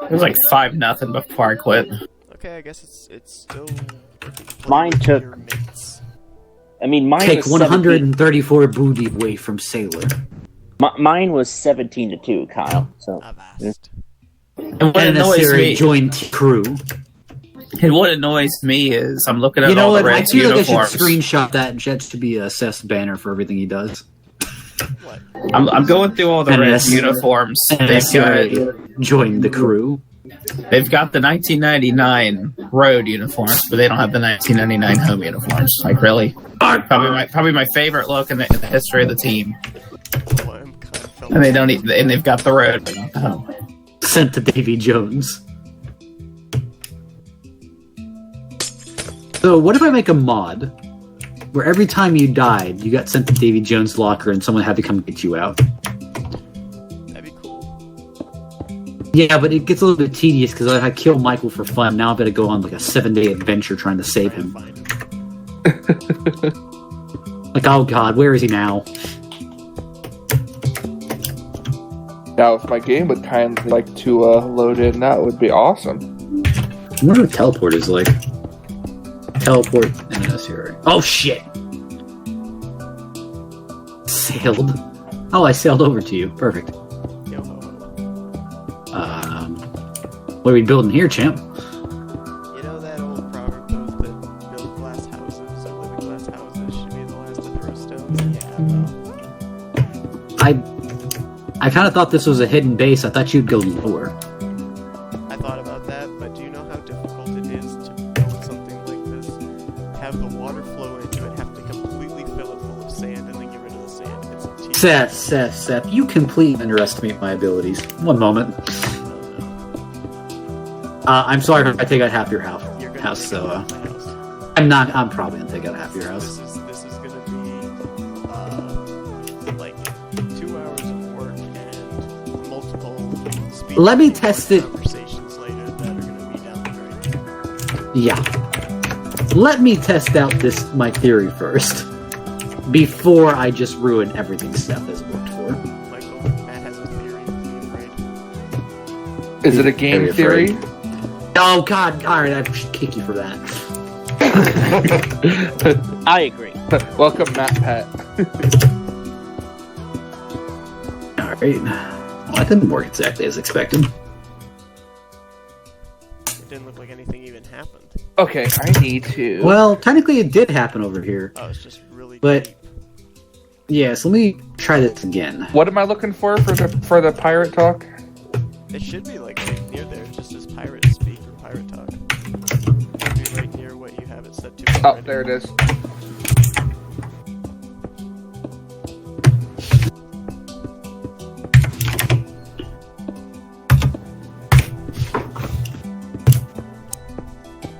It was like 5-0 before I quit. Okay, I guess it's still. Mine took. I mean, mine Take was 134 booty away from Sailor. Mine was 17-2, Kyle. So. Avast. And what annoys NNSCRA me, joined crew. and what annoys me is I'm looking at You know all the what? I Reds feel like I uniforms. should screenshot that and Jets to be a Seth's banner for everything he does. What? I'm going through all the Reds uniforms. NNSCRA joined the crew. They've got the 1999 road uniforms, but they don't have the 1999 home uniforms. Like, really? Probably my favorite look in the history of the team. Well, I'm kind of And they don't. And they've got the road, but not the home. Sent to Davy Jones. So, what if I make a mod where every time you died, you got sent to Davy Jones' locker and someone had to come get you out? That'd be cool. Yeah, but it gets a little bit tedious because I kill Michael for fun. Now I've got to go on like a 7-day adventure trying to save him. Find him. Like, oh god, where is he now? Now, if my game would kindly like to load in, that would be awesome. I wonder what teleport is like. Teleport NNSCRA. Oh shit! Sailed. Oh, I sailed over to you. Perfect. Yo ho ho. What are we building here, champ? You know that old proverb goes that build glass houses or live in glass houses should be the last to throw stones? Yeah, well, I kind of thought this was a hidden base. I thought you'd go lower. I thought about that, but do you know how difficult it is to build something like this? Have the water flow into it, have to completely fill it full of sand, and then get rid of the sand. It's tedious. Seth, you completely underestimate my abilities. One moment. I'm sorry if I take out half your house. You're gonna House, take so out my house. I'm probably gonna take out half your house. This is gonna be like 2 hours of work and multiple speed Let me test it. conversations later that are gonna be down the drain. Yeah. Let me test out my theory first. Before I just ruin everything Seth has worked for. Michael, Matt has a theory. Be afraid. Is it a game Very theory? afraid. Oh god, alright, I should kick you for that. I agree. Welcome, Matt Pat. Alright. Well, that didn't work exactly as expected. It didn't look like anything even happened. Okay, I need to. Well, technically it did happen over here. Oh, it's just really But- deep. Yeah, so let me try this again. What am I looking for the pirate talk? It should be like right near there, just as pirate speak or pirate talk. Should be right near what you have it set to. Oh, already. there it is.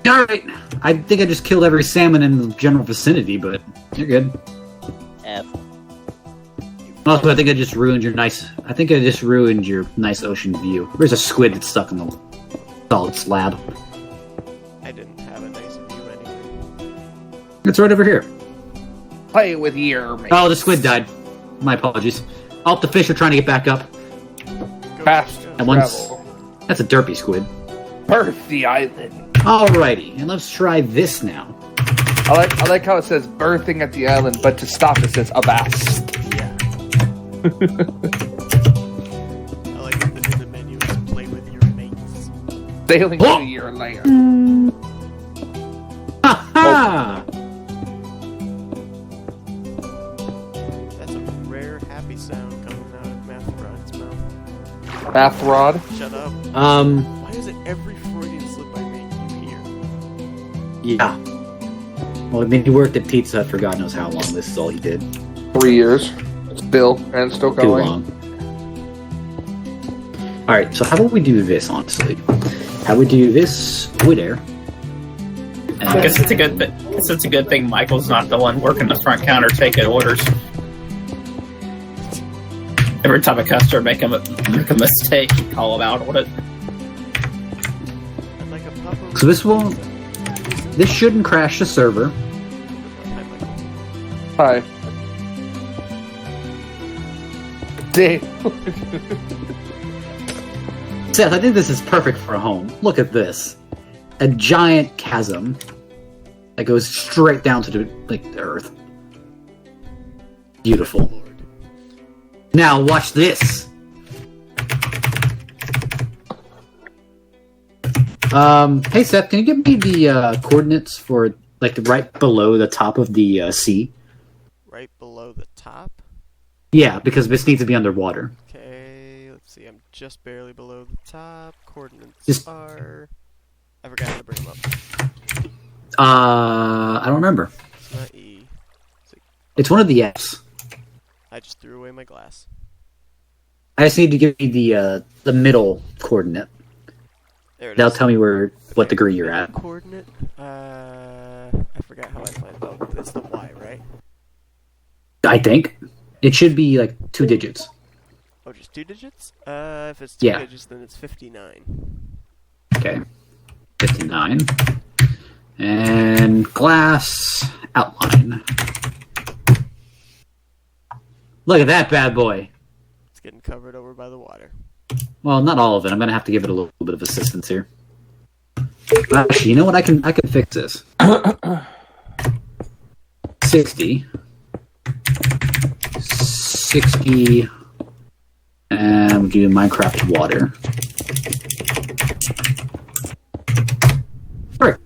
Alright. I think I just killed every salmon in the general vicinity, but you're good. F. Also, I think I just ruined your nice ocean view. There's a squid that's stuck in the solid slab. I didn't have a nice view anyway. It's right over here. Play with your mate. Oh, the squid died. My apologies. Oh, the fish are trying to get back up. Go, Fast go. And once- travel. That's a derpy squid. Birth the island. Alrighty, and let's try this now. I like how it says birthing at the island, but to stop it says avast. Yeah. I like that in the menu is play with your mates. Sailing Oh! to your lair. Ha That's a rare happy sound coming out of Math Rod's mouth. Math rod. Shut up. ha! Why is it every Freudian slip I make you hear? Yeah. Well, I mean, he worked at Pizza Hut for God knows how long. This is all he did. 3 years. Still, and still Too going. long. Alright, so how about we do this, honestly? How we do this with air. I guess it's a good thing. It's a good thing Michael's not the one working the front counter taking orders. Every time a customer make a mistake, you call him out on it. I'm like a papa. So this shouldn't crash the server. Hi, Michael. Hi. Dave. Seth, I think this is perfect for a home. Look at this. A giant chasm that goes straight down to the earth. Beautiful. Lord. Now watch this. Hey Seth, can you give me the coordinates for right below the top of the sea? Right below the top? Yeah, because this needs to be underwater. Okay, let's see. I'm just barely below the top. Coordinates Just- are... I forgot how to bring them up. I don't remember. It's not E. It's one of the F's. I just threw away my glass. I just need to give you the middle coordinate. There it That'll is. tell me what degree you're Middle at. Coordinate? I forgot how I find it. Oh, it's the Y, right? I think. It should be 2 digits. Oh, just 2 digits? If it's 2 Yeah. digits, then it's 59. Okay. 59. And glass outline. Look at that bad boy. It's getting covered over by the water. Well, not all of it. I'm gonna have to give it a little bit of assistance here. Actually, you know what? I can fix this. 60. 60. And we'll do Minecraft water. Perfect.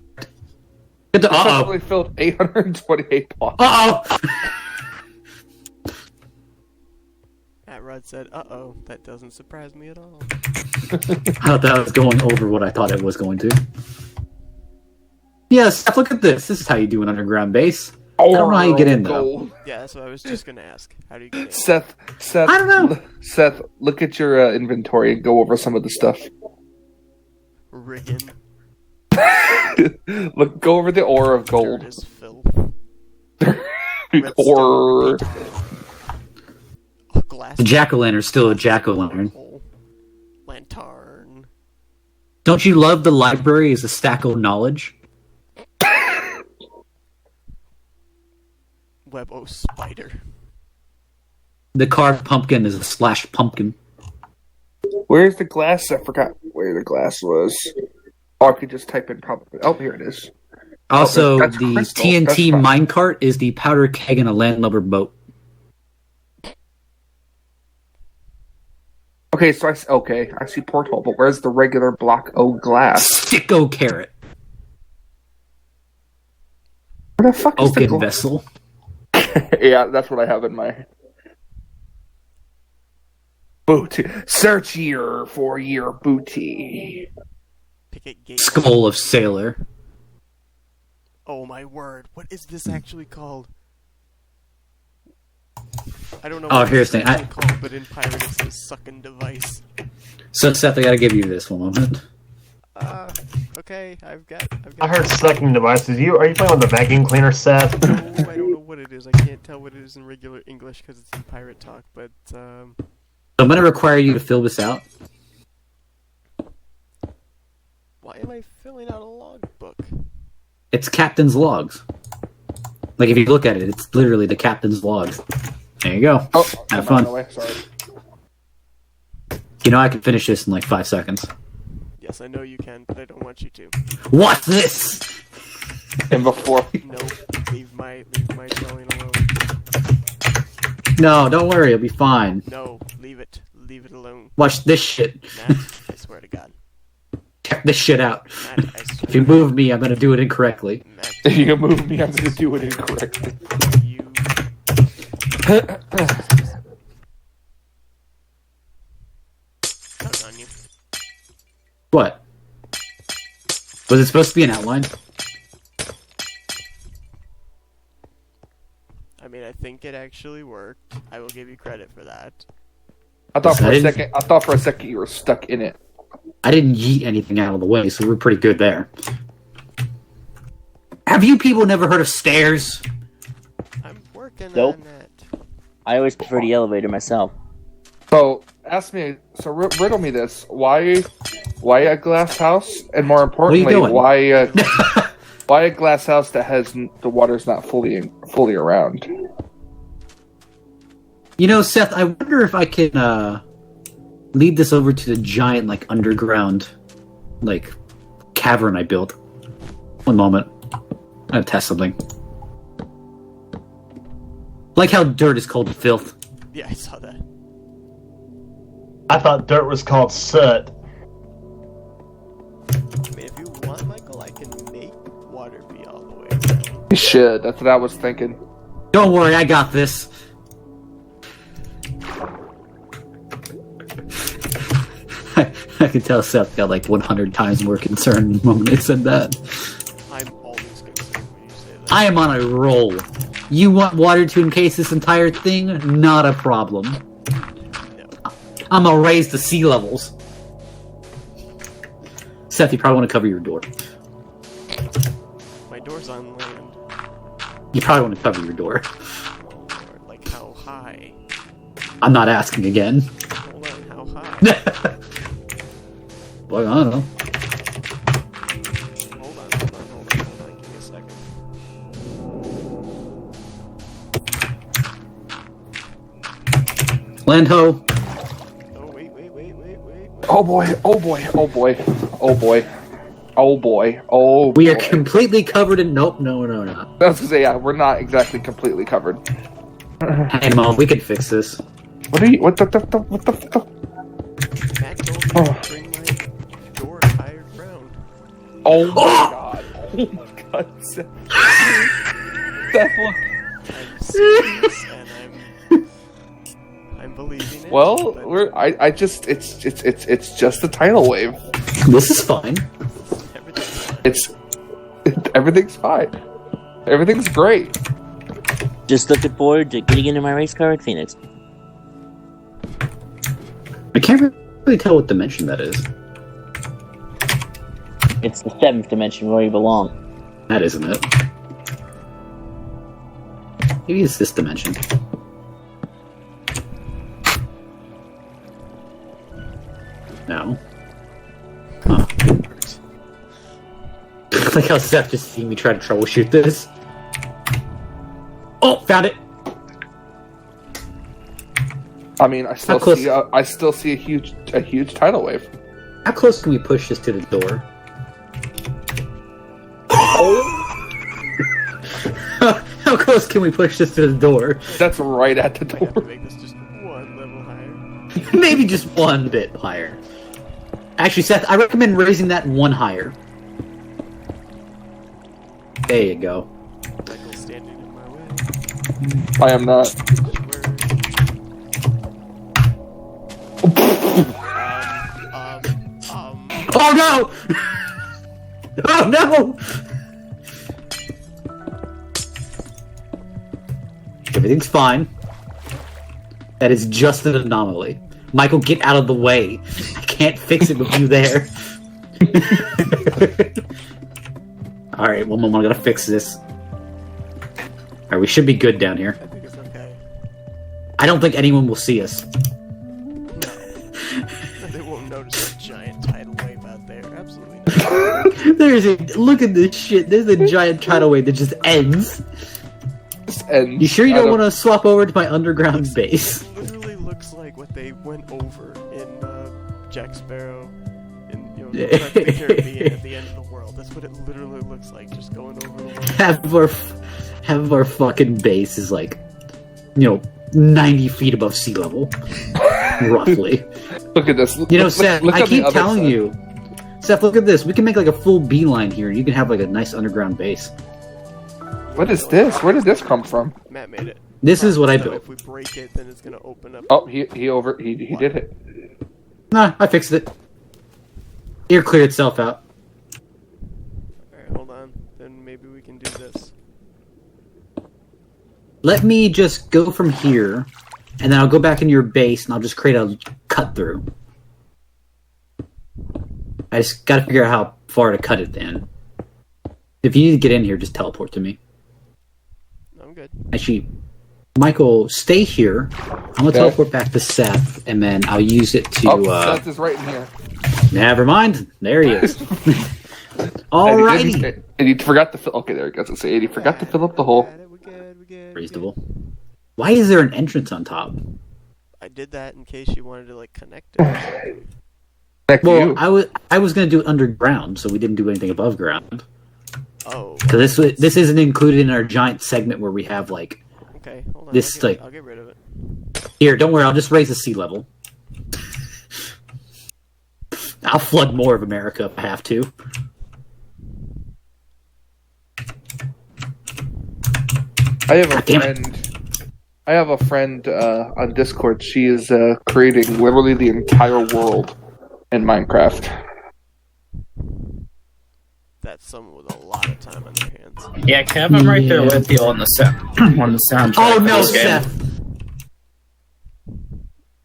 Good to, Successfully filled 828 blocks. Uh-oh! Rod said, uh-oh, that doesn't surprise me at all. I thought that was going over what I thought it was going to. Yes, look at this. This is how you do an underground base. I don't know how you get in, though. Gold. Yeah, that's what I was just gonna ask. How do you get in? Seth, I don't know. Seth, look at your inventory and go over some of the stuff. Riggin. Look, go over the ore of Dirt gold. is filth. Ore. A glass. The jack-o'-lantern's still a jack-o'-lantern. Lantern. Don't you love the library as a stack of knowledge? Webo spider. The carved pumpkin is a slash pumpkin. Where's the glass? I forgot where the glass was. Or I could just type in probably. Oh, here it is. Also, that's the crystal. TNT That's fine. minecart is the powder keg in a landlubber boat. Okay, so I see porthole, but where's the regular block O glass? Sticko carrot. Where the fuck is the Oaken glass? vessel. Yeah, that's what I have in my booty. Search here for your booty. Picket gate. Skull of sailor. Oh my word! What is this actually called? I don't know. Oh, what here's it's the thing. actually called, but in pirate it's a sucking device. So, Seth, I gotta give you this one moment. Okay, I've got. I heard sucking devices. Are you playing with the vacuum cleaner, Seth? Oh, I don't know what it is. I can't tell what it is in regular English because it's in pirate talk. But I'm gonna require you to fill this out. why am I filling out a logbook? It's captain's logs. Like, if you look at it, it's literally the captain's logs. There you go. Oh, Have I'm on fun. the way, sorry. You know I can finish this in 5 seconds. Yes, I know you can, but I don't want you to. What's this? And before No, leave my dwelling alone. No, don't worry, it'll be fine. No, leave it alone. Watch this shit. Matt, I swear to God. Check this shit out. Matt, I swear. If you move me, I'm gonna do it incorrectly. Matt, if you move me, I'm going to do it incorrectly. you. Counting on you. What? Was it supposed to be an outline? I mean, I think it actually worked. I will give you credit for that. I thought for a Decided? second you were stuck in it. I didn't yeet anything out of the way, so we're pretty good there. Have you people never heard of stairs? I'm working Nope. on that. I always prefer the elevator myself. So riddle me this: why a glass house, and more importantly, doing? why a glass house that has the water's not fully around? You know, Seth, I wonder if I can lead this over to the giant, like, underground, like, cavern I built. One moment. I'm gonna test something. Like how dirt is called filth. Yeah, I saw that. I thought dirt was called soot. I mean, if you want, Michael, I can make water be all the way around. You should. That's what I was thinking. Don't worry, I got this. I can tell Seth got like 100 times more concerned the moment they said that. I'm always concerned when you say that. I am on a roll. You want water to encase this entire thing? Not a problem. No. I'm gonna raise the sea levels. Seth, you probably want to cover your door. My door's on land. You probably want to cover your door. Oh, Lord, like how high? I'm not asking again. Hold on, how high? Well, I don't know. Hold on. Give me a second. Land ho. Oh, wait. Oh boy. Oh boy. Oh boy. Oh boy. Oh boy. Oh boy. We are completely covered in. Nope, no. I was gonna say, yeah, we're not exactly completely covered. Hey, Mom, we can fix this. What are you? What the? Matt told me to bring my door higher ground. Oh my god. Oh my god. Seth, look. I'm serious, and I'm believing it. Well, but it's just a tidal wave. This is fine. everything's fine. Everything's great. Just looking forward to getting into my race car at Phoenix. I can't really tell what dimension that is. It's the 7th dimension where you belong. That isn't it. Maybe it's this dimension. No. Huh. Like how Seth just seen me try to troubleshoot this. Oh, found it! I mean, I still see a huge tidal wave. How close can we push this to the door? How close can we push this to the door? That's right at the I have to door. make this just one level higher. Maybe just one bit higher. Actually, Seth, I recommend raising that one higher. There you go. Michael's standing in my way. I am not. Oh no! Oh no! Everything's fine. That is just an anomaly. Michael, get out of the way. I can't fix it with you there. Alright, one moment, I gotta fix this. Alright, we should be good down here. I think it's okay. I don't think anyone will see us. No. They won't notice a giant tidal wave out there. Absolutely not. Look at this shit. There's a giant tidal wave that just ends. And You sure you don't want to swap over to my underground base? It literally looks like what they went over in Jack Sparrow in Pirates of the Caribbean at the end of the world. That's what it literally looks like, just going over the world. Half of our fucking base is like, 90 feet above sea level, roughly. Look at this. Seth, look I on the keep other telling side. you, Seth, look at this. We can make like a full beeline here. You can have like a nice underground base. What is this? Where did this come from? Matt made it. This is what I So built. if we break it, then it's gonna open up. Oh, he did it. Nah, I fixed it. Here, clear itself out. Alright, hold on. Then maybe we can do this. Let me just go from here, and then I'll go back into your base, and I'll just create a cut through. I just gotta figure out how far to cut it then. If you need to get in here, just teleport to me. I'm good. Actually, Michael, stay here. I'm gonna teleport back to Seth, and then I'll use it to. Seth is right in here. Never mind. There he is. Alrighty. And you forgot to fill. Okay, there he goes. Let's say, and he forgot to fill up the hole. We're good. Reasonable. Why is there an entrance on top? I did that in case you wanted to like connect it. Heck Well, you. I was going to do it underground, so we didn't do anything above ground. Oh. Because this isn't included in our giant segment where we have like. Okay, hold on. This, I'll get rid of it. Here, don't worry. I'll just raise the sea level. I'll flood more of America if I have to. I have a God damn friend. I have a friend on Discord. She is creating literally the entire world in Minecraft. That's someone with a lot of time on their hands. Yeah, Kev, I'm right there with you on the on the soundtrack. Oh for no, this game. Seth!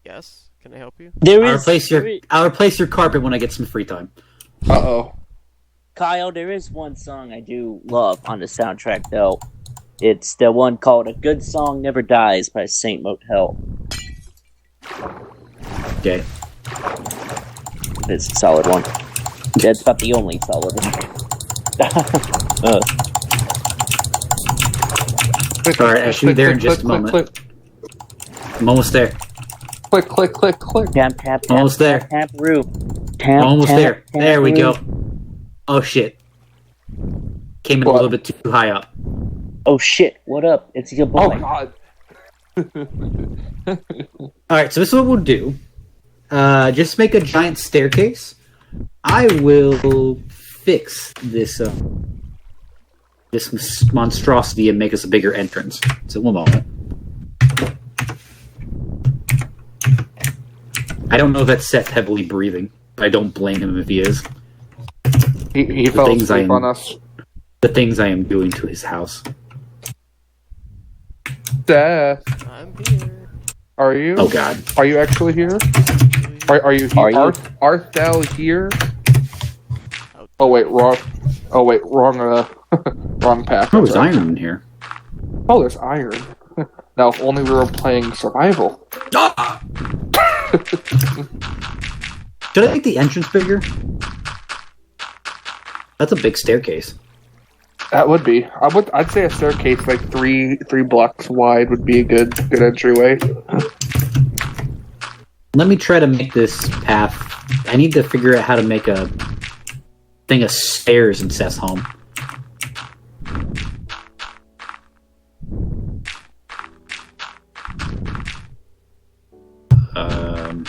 Yes? Can I help you? I'll replace your carpet when I get some free time. Uh-oh. Kyle, there is one song I do love on the soundtrack, though. It's the one called "A Good Song Never Dies" by Saint Motel. Okay. It's a solid one. That's not the only solid one. Alright, I'll shoot you there in just a moment. Click, I'm almost there. click, click, click, click. Tap, tap, tap. Almost there. Tap, tap, roof. Tap, Almost tap, there. tap, There we go. roof. Oh shit. Came in a What? little bit too high up. Oh shit, what up? It's your boy. Oh god. Alright, so this is what we'll do. Just make a giant staircase. I will fix this this monstrosity and make us a bigger entrance. So one moment. I don't know if that's Seth heavily breathing. I don't blame him if he is. He fell things I asleep am- on us. The things I am doing to his house. Seth, I'm here. are you? Oh god. Are you actually here? Are you here? Are you? Art thou here? Oh wait, wrong. Oh wait, wrong. Wrong path. Oh, there's iron in here. Oh, there's iron. Now, if only we were playing survival. Should I make the entrance bigger? That's a big staircase. That would be. I'd say a staircase like three blocks wide would be a good entryway. Let me try to make this path. I need to figure out how to make a thing of stairs in Seth's home.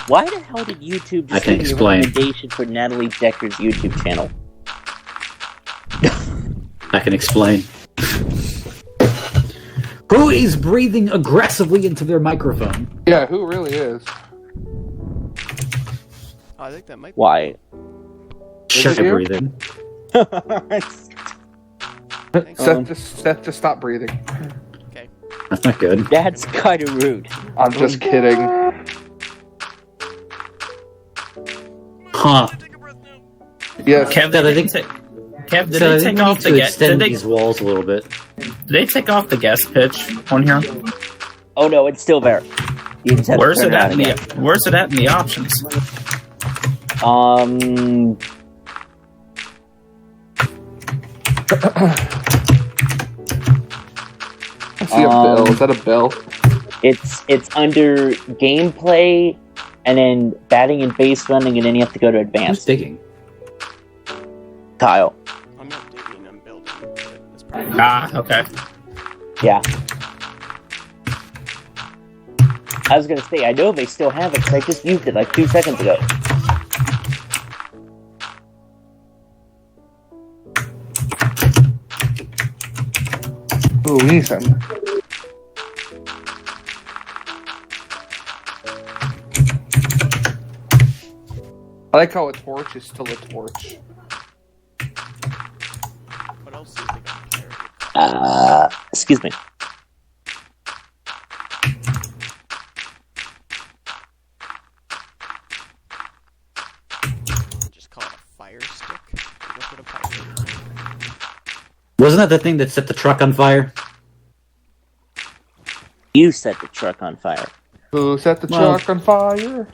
Why the hell did YouTube I just can give me a explain. recommendation for Natalie Decker's YouTube channel? I can explain. Who is breathing aggressively into their microphone? Yeah, who really is? Oh, I think that might be. Why? Shut it your you? breathing. Seth, just stop breathing. Okay. That's not good. That's kind of rude. I'm just kidding. Huh. Yes. Kev, Seth, I did think Kev, did so. I they think take we off need the to guest? extend Did these walls a little bit. they take off the guest pitch on here? Oh no, it's still there. You just have Where's to it turn at? on again. Where's it at in the options? I see a bell. Is that a bell? It's under gameplay, and then batting and base running, and then you have to go to Who's advanced. digging? Kyle. I'm not digging, I'm building. That's probably Okay. Yeah. I was gonna say, I know they still have it, because I just used it like 2 seconds ago. Ooh, we need some. I like how a torch is still a torch. What else do you think I'm pirating? Excuse me. Just call it a fire stick. That's what a pirate is. Wasn't that the thing that set the truck on fire? You set the truck on fire. Who set the Well- truck on fire?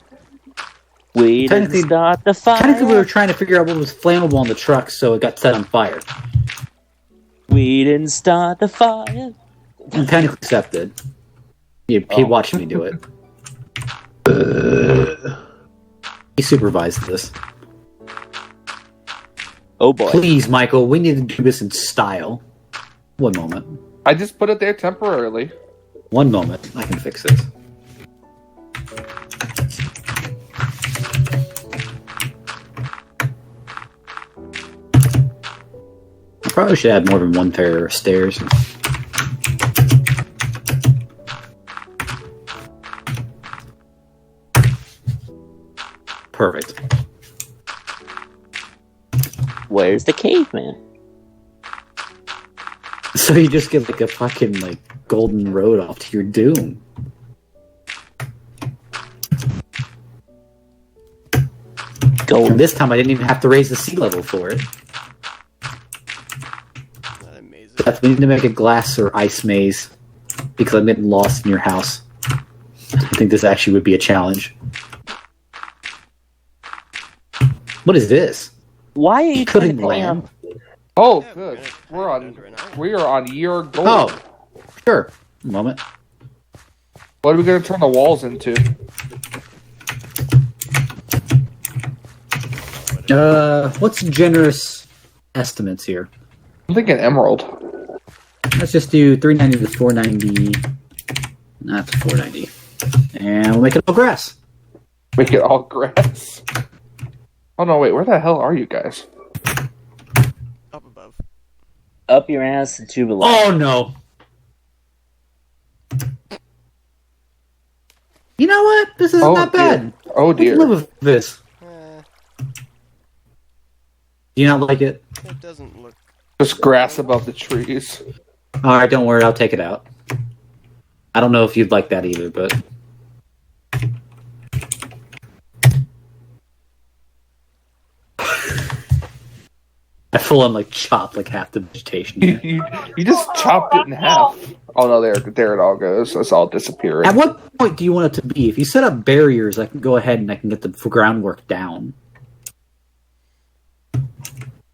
We didn't Technically- start the fire. Technically, we were trying to figure out what was flammable on the truck, so it got set on fire. We didn't start the fire. And technically, Seth did. He watched me do it. He supervised this. Oh boy. Please, Michael, we need to do this in style. One moment. I just put it there temporarily. One moment. I can fix this. I probably should add more than one pair of stairs. Perfect. Where's the caveman? So you just get like a fucking like golden road off to your doom. Gold. And this time I didn't even have to raise the sea level for it. Not amazing. But we need to make a glass or ice maze because I'm getting lost in your house. I think this actually would be a challenge. What is this? Why are you Cutting trying to lamb? Oh, Yeah, good. we're We're gonna on. under an hour. We are on year gold. Oh, sure. A moment. What are we going to turn the walls into? What's generous estimates here? I'm thinking emerald. Let's just do 390 to 490. Not 490. And we'll make it all grass. Make it all grass. Oh no! Wait, where the hell are you guys? Up above. Up your ass and to the Oh no! You know what? This isn't that bad. Oh I can dear. live with this. Eh, Do you not like it? it doesn't look. Just grass above the trees. Alright, don't worry, I'll take it out. I don't know if you'd like that either, but... I full on like chopped like half the vegetation. You just chopped it in half. Oh no! There it all goes. It's all disappearing. At what point do you want it to be? If you set up barriers, I can go ahead and I can get the groundwork down.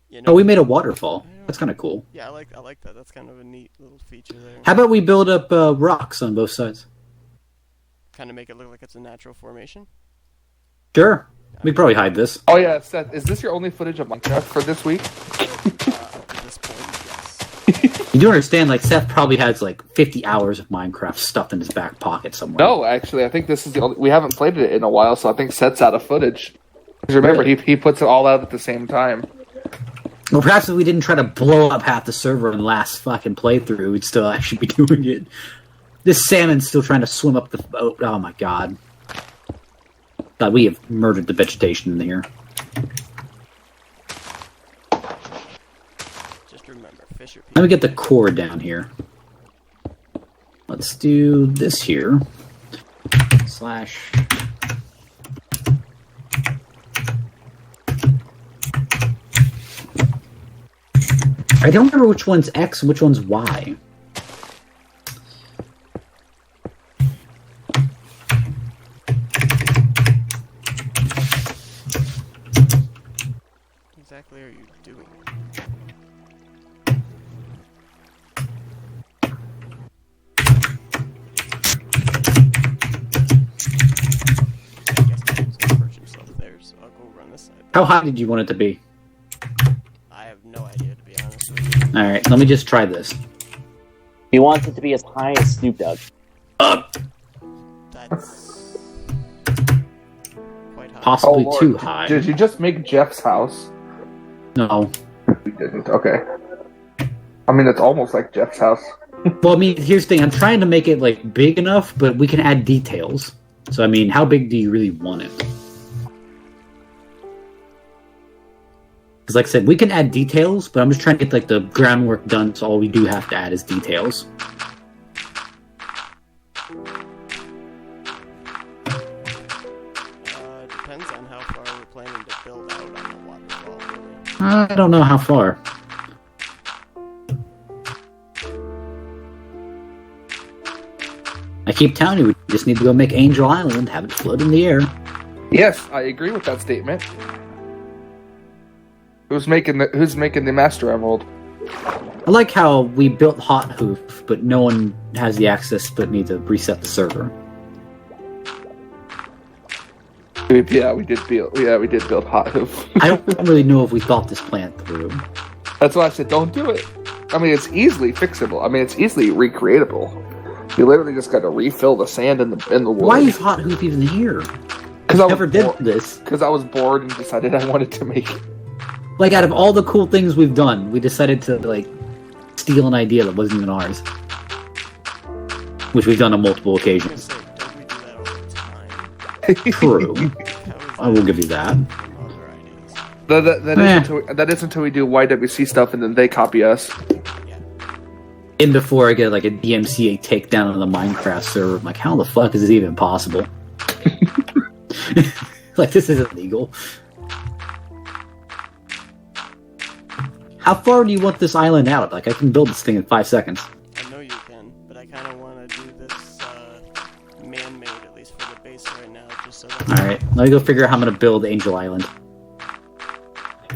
You know, Oh, we made a waterfall. That's kind of cool. yeah, I like that. That's kind of a neat little feature there. How about we build up rocks on both sides? Kind of make it look like it's a natural formation. Sure. We could probably hide this. Oh yeah, Seth. Is this your only footage of Minecraft for this week? At this point, yes. You do understand, like, Seth probably has, like, 50 hours of Minecraft stuffed in his back pocket somewhere. No, actually, I think this is the only. We haven't played it in a while, so I think Seth's out of footage. Because remember, Really? he puts it all out at the same time. Well, perhaps if we didn't try to blow up half the server in the last fucking playthrough, we'd still actually be doing it. This salmon's still trying to swim up the boat. Oh my god. God, we have murdered the vegetation in here. Just remember, fish are Let people. me get the core down here. Let's do this here. Slash... I don't remember which one's X and which one's Y. What exactly are you doing? I guess he's gonna perch himself there, so I'll go run this side. How high did you want it to be? I have no idea, to be honest with you. Alright, let me just try this. He wants it to be as high as Snoop Dogg. That's quite high. Possibly Lord. too high. Did you just make Jeff's house? No. We didn't. Okay. I mean, it's almost like Jeff's house. Well, I mean, here's the thing. I'm trying to make it, like, big enough, but we can add details. So, I mean, how big do you really want it? Because, like I said, we can add details, but I'm just trying to get, like, the groundwork done, so all we do have to add is details. Depends on how far we're planning to build out on the waterfall, really. I don't know how far. I keep telling you, we just need to go make Angel Island, have it float in the air. Yes, I agree with that statement. Who's making the Master Emerald? I like how we built Hot Hoof, but no one has the access but need to reset the server. Yeah, we did build Hot Hoof. I don't really know if we thought this plan through. That's why I said don't do it. I mean, it's easily fixable. I mean, it's easily recreatable. You literally just got to refill the sand in the wood. Why is Hot Hoop even here? Because I never did this. Because I was bored and decided I wanted to make it. Like, out of all the cool things we've done, we decided to, like, steal an idea that wasn't even ours. Which we've done on multiple occasions. Don't we do that all the time? True. I will give you that. That is until we do YWC stuff and then they copy us. And before I get, like, a DMCA takedown on the Minecraft server, I'm like, how the fuck is this even possible? Like, this isn't legal. How far do you want this island out? Like, I can build this thing in 5 seconds. I know you can, but I kind of want to do this man-made, at least for the base right now, just so that... Alright, let me go figure out how I'm gonna build Angel Island.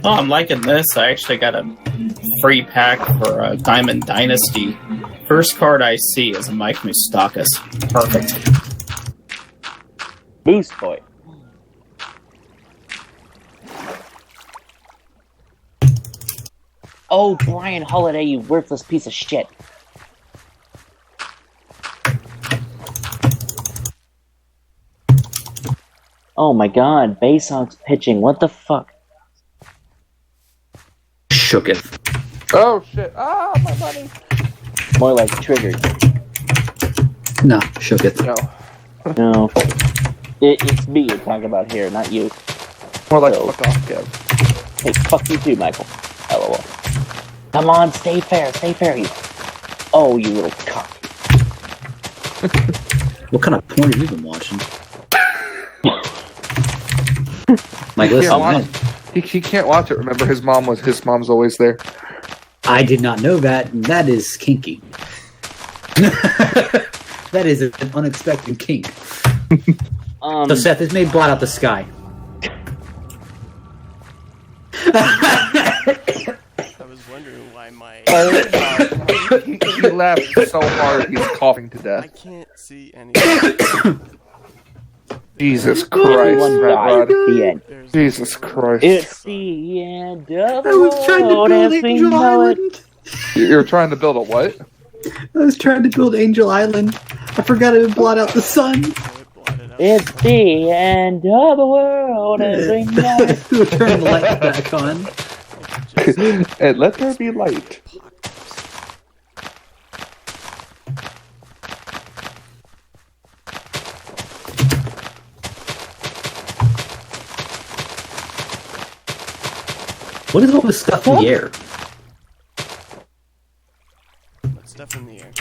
Oh, I'm liking this. I actually got a free pack for Diamond Dynasty. First card I see is a Mike Moustakis. Perfect. Boost boy. Oh, Brian Holiday, you worthless piece of shit. Oh my god, Baysong's pitching. What the fuck? Shook it. Oh shit! Ah, my money! More like triggered. No, shook it. No, No. It's me you're talking about here, not you. more like So- fuck off, Kev. Hey, fuck you too, Michael. LOL. Come on, stay fair, you. Oh, you little cock. What kind of porn have you been watching? Like, He listen, can't man, watch- he can't watch it. Remember, his mom's always there. I did not know that, and that is kinky. That is an unexpected kink. So, Seth, this may blot out the sky. I was wondering why my... He laughed so hard he's coughing to I death. can't see anything. Jesus Christ, Everyone Rat died. Rod. The end. There's Jesus Christ. It's the end of the I was trying to world build as we Angel know it. Island. You're trying to build a what? I was trying to build Angel Island. I forgot it would blot out the sun. it blotted out. It's the end of the world as we know it. We'll turn the light back on. And let there be light. What is all this stuff in the air? What's stuff in the air?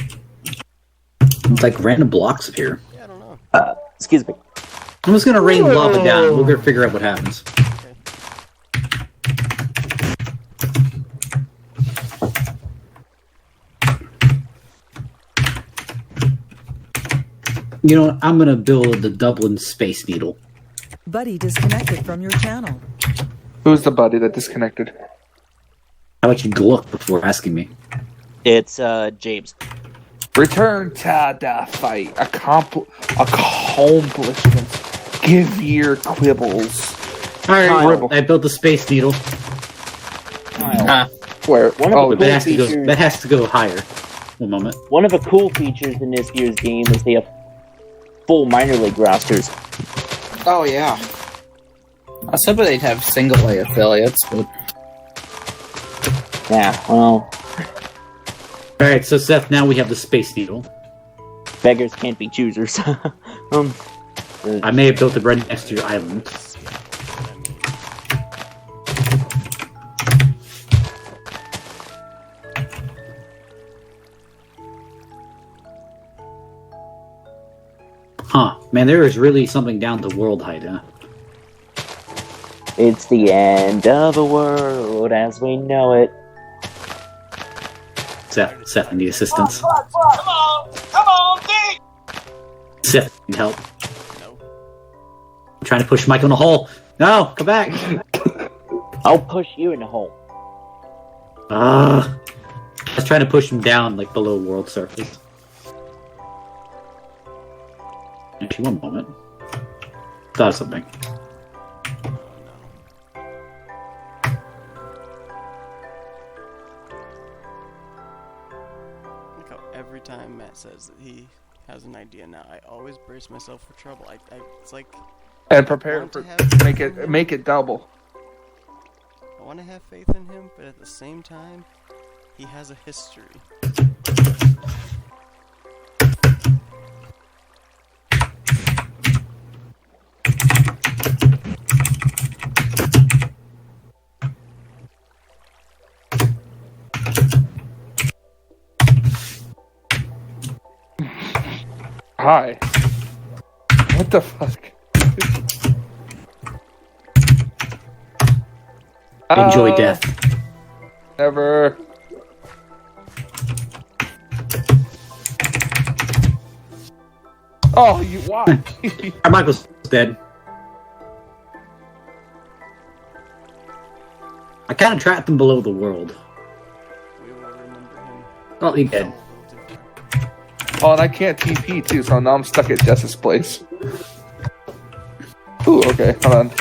It's like random blocks appear. Yeah, I don't know. Excuse me. I'm just gonna rain lava down. We'll go figure out what happens. You know what? I'm gonna build the Dublin Space Needle. Buddy disconnected from your channel. Who's the buddy that disconnected? How about you look before asking me? It's James. Return to the fight. Accomplishments. Give your quibbles. Alright, I built the Space Needle. Kyle, Where? One of Oh, the That cool has to go. That has to go higher. One moment. one of the cool features in this year's game is they have full minor league rosters. Oh, yeah. I was hoping they'd have single A affiliates, but... Yeah, well, Alright, so Seth, now we have the Space Needle. beggars can't be choosers. I may have built it right next to your island. Huh. Man, there is really something down to world height, huh? It's the end of the world as we know it. Seth, I need assistance. Come on, Dick! Seth, need help. No. I'm trying to push Mike in the hole. No, come back. I'll push you in the hole. I was trying to push him down, like, below world surface. Actually, one moment. Thought of something. every time Matt says that he has an idea now, I always brace myself for trouble. It's like And prepare want for to have make faith in it him. make it double. I want to have faith in him, but at the same time, he has a history. Hi. What the fuck? Enjoy death. Never. Oh, you why? Michael's dead. I kind of trapped him below the world. We will remember him. Oh, he dead. Oh, and I can't TP too, so now I'm stuck at Jess's place. Ooh, okay, hold on.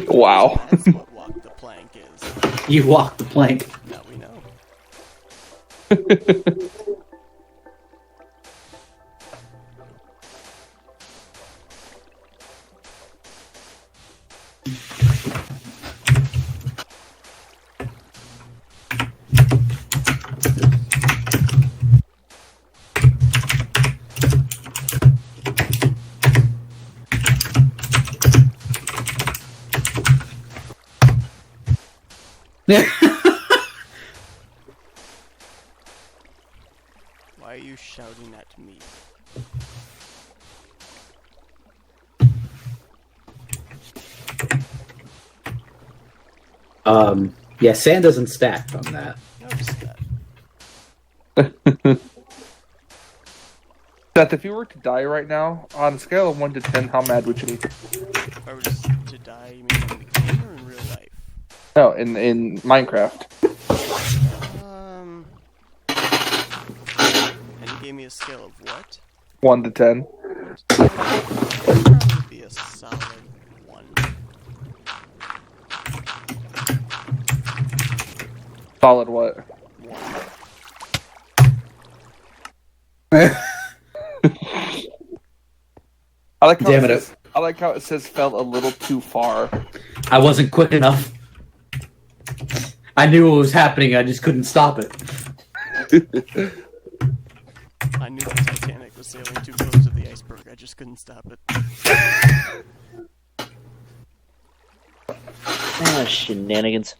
Wow. That's what walk the plank is. You walked the plank. Now we know. Why are you shouting at me? Yeah, sand doesn't stack from that. Notice that. Seth, if you were to die right now, on a scale of 1 to 10, how mad would you be? If I were just to die, you mean in the game or in real life? No, in Minecraft. And you gave me a scale of what? 1 to 10. Probably be a solid 1. Solid what? 1. I like how Damn it it. says, I like how it says fell a little too far. I wasn't quick enough. I knew what was happening, I just couldn't stop it. I knew the Titanic was sailing too close to the iceberg. I just couldn't stop it. Ah, shenanigans.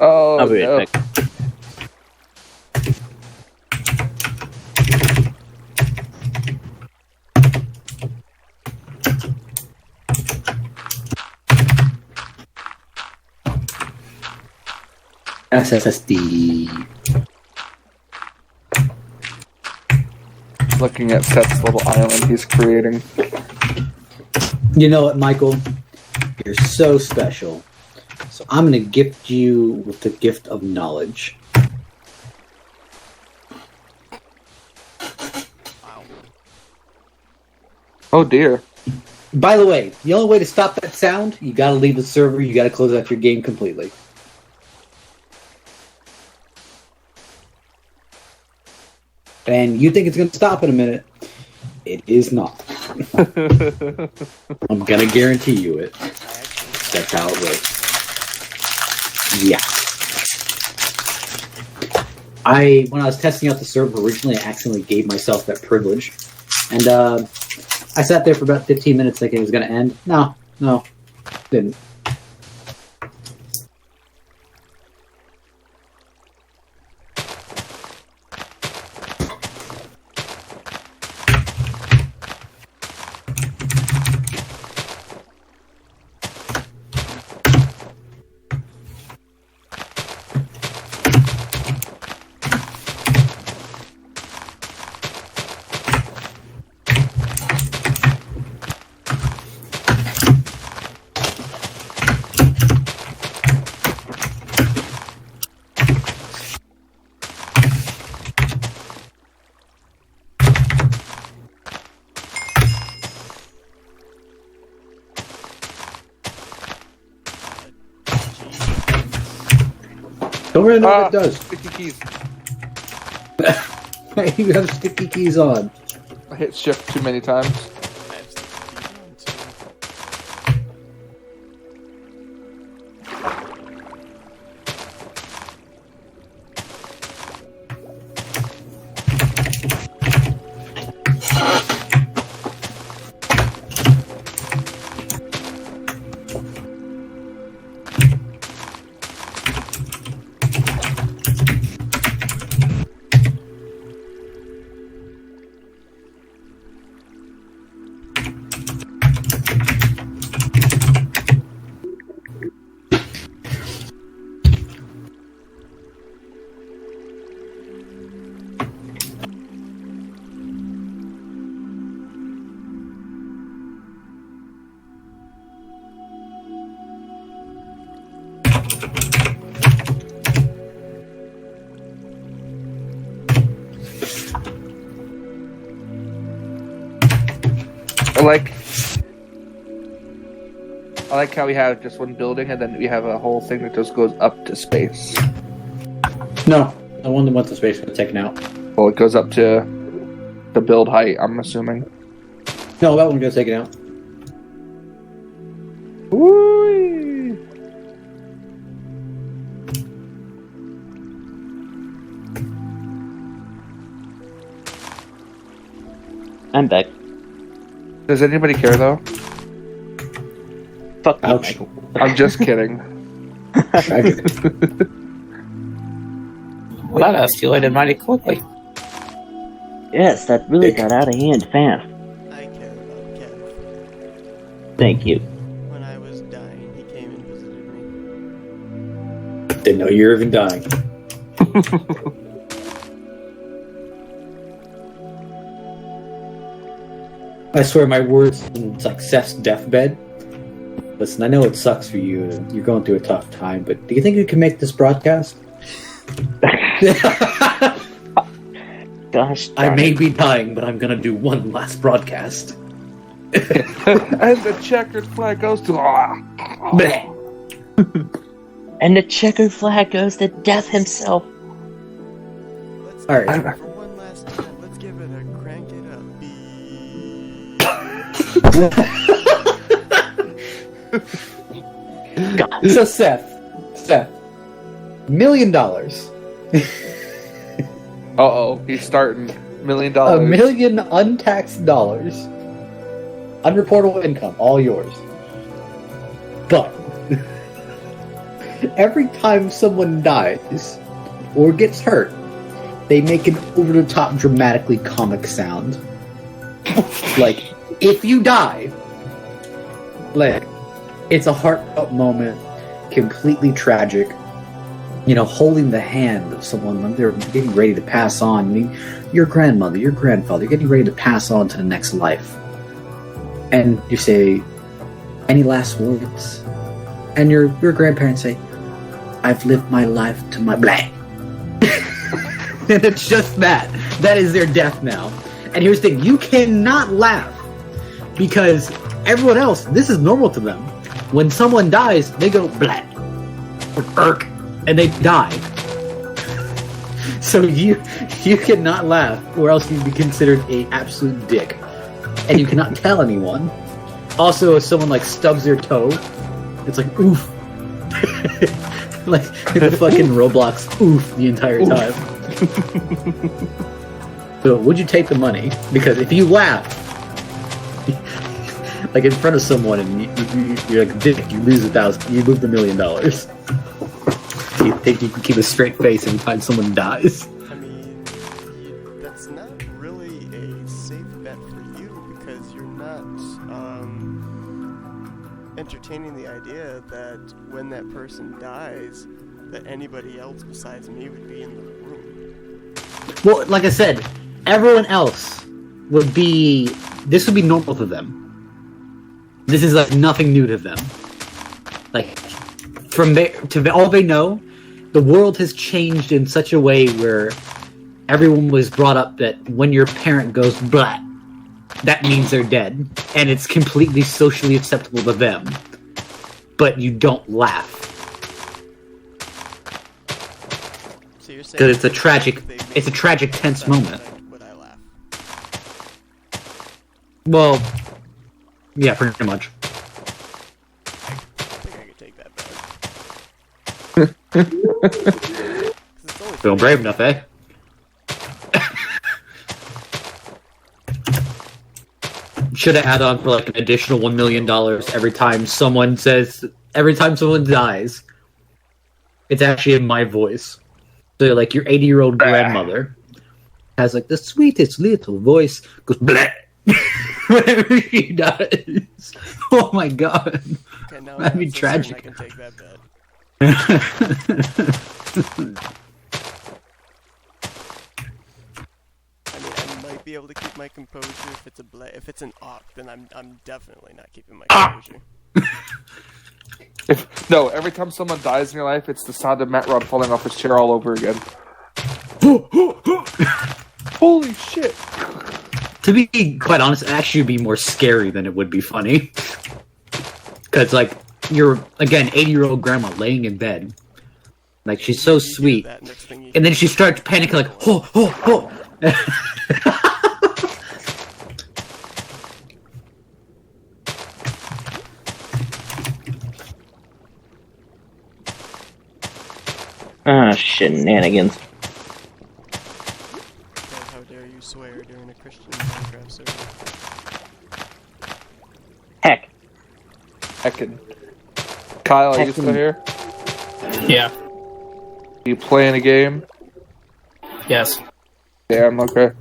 Oh, I'll be no. right back. SSD. Looking at Seth's little island he's creating. You know what, Michael? You're so special. So I'm going to gift you with the gift of knowledge. Wow. Oh dear. By the way, the only way to stop that sound, you got to leave the server, you got to close out your game completely. And you think it's going to stop in a minute. It is not. I'm going to guarantee you it. That's how it works. Yeah. When I was testing out the server originally, I accidentally gave myself that privilege. And I sat there for about 15 minutes thinking it was going to end. No, didn't. Don't really know what it does. Sticky keys. You have sticky keys on. I hit shift too many times. I have sticky keys I like how we have just one building and then we have a whole thing that just goes up to space. No, the one that went to space got taken out. Well, it goes up to the build height, I'm assuming. No, that one got taken out. Woo! I'm back. Does anybody care though? Fuck you, Ouch. Michael. I'm just kidding. Tragic. Well, that escalated mighty quickly. Yes, that really got out of hand fast. I care about Kev. Thank you. When I was dying, he came and visited me. Didn't know you were even dying. I swear my words, it's like Seth's deathbed. Listen, I know it sucks for you. You're going through a tough time, but do you think you can make this broadcast? Gosh, I darn may it. be dying, but I'm gonna do one last broadcast. And the checkered flag goes to. Bleh. And the checkered flag goes to Death himself. Let's All right. for one last time. Let's give it a crank it up. God. So Seth, $1 million. Uh-oh, he's starting. $1 million. $1 million untaxed dollars. Unreportable income, all yours. But every time someone dies or gets hurt, they make an over-the-top dramatically comic sound. Like, if you die, like, it's a heartfelt moment, completely tragic. You know, holding the hand of someone when they're getting ready to pass on. I mean, your grandmother, your grandfather, getting ready to pass on to the next life. And you say, any last words? And your grandparents say, I've lived my life to my blank. And it's just that. That is their death now. And here's the thing, you cannot laugh. Because everyone else, this is normal to them. When someone dies, they go blank. Or irk. And they die. So you cannot laugh, or else you'd be considered a absolute dick. And you cannot tell anyone. Also, if someone like stubs their toe, it's like oof. like the fucking Roblox oof the entire time. So would you take the money? Because if you laugh, like in front of someone, and you're like a dick, you lose $1,000, you lose $1 million. Do you think you can keep a straight face every time someone dies? I mean, that's not really a safe bet for you because you're not entertaining the idea that when that person dies, that anybody else besides me would be in the room. Well, like I said, everyone else would be. This would be normal to them. This is like nothing new to them. Like from all they know, the world has changed in such a way where everyone was brought up that when your parent goes blah, that means they're dead, and it's completely socially acceptable to them. But you don't laugh. you're saying Because it's a tragic, tense moment. Would I laugh? Well, yeah, pretty much. I think I could take that bet. 'Cause it's only Feeling brave enough, eh? Should have added on for like an additional $1 million every time someone dies. It's actually in my voice. So like your 80-year-old grandmother has like the sweetest little voice, goes bleh whenever she dies. Oh my god. Okay, now That'd be I'm so tragic. certain I can take that bet. I mean, I might be able to keep my composure if it's if it's an Oct, then I'm definitely not keeping my composure. No, every time someone dies in your life, it's the sound of Matt Rod falling off his chair all over again. Holy shit! To be quite honest, it actually would be more scary than it would be funny. Because, like, you're, again, 80-year-old grandma laying in bed. Like, she's so sweet. And then she starts panicking, like, oh, oh, oh! Shenanigans. How dare you swear during a Christian Minecraft server? Heck. Heckin'. Kyle, are you still here? Yeah. You playing a game? Yes. Damn, okay.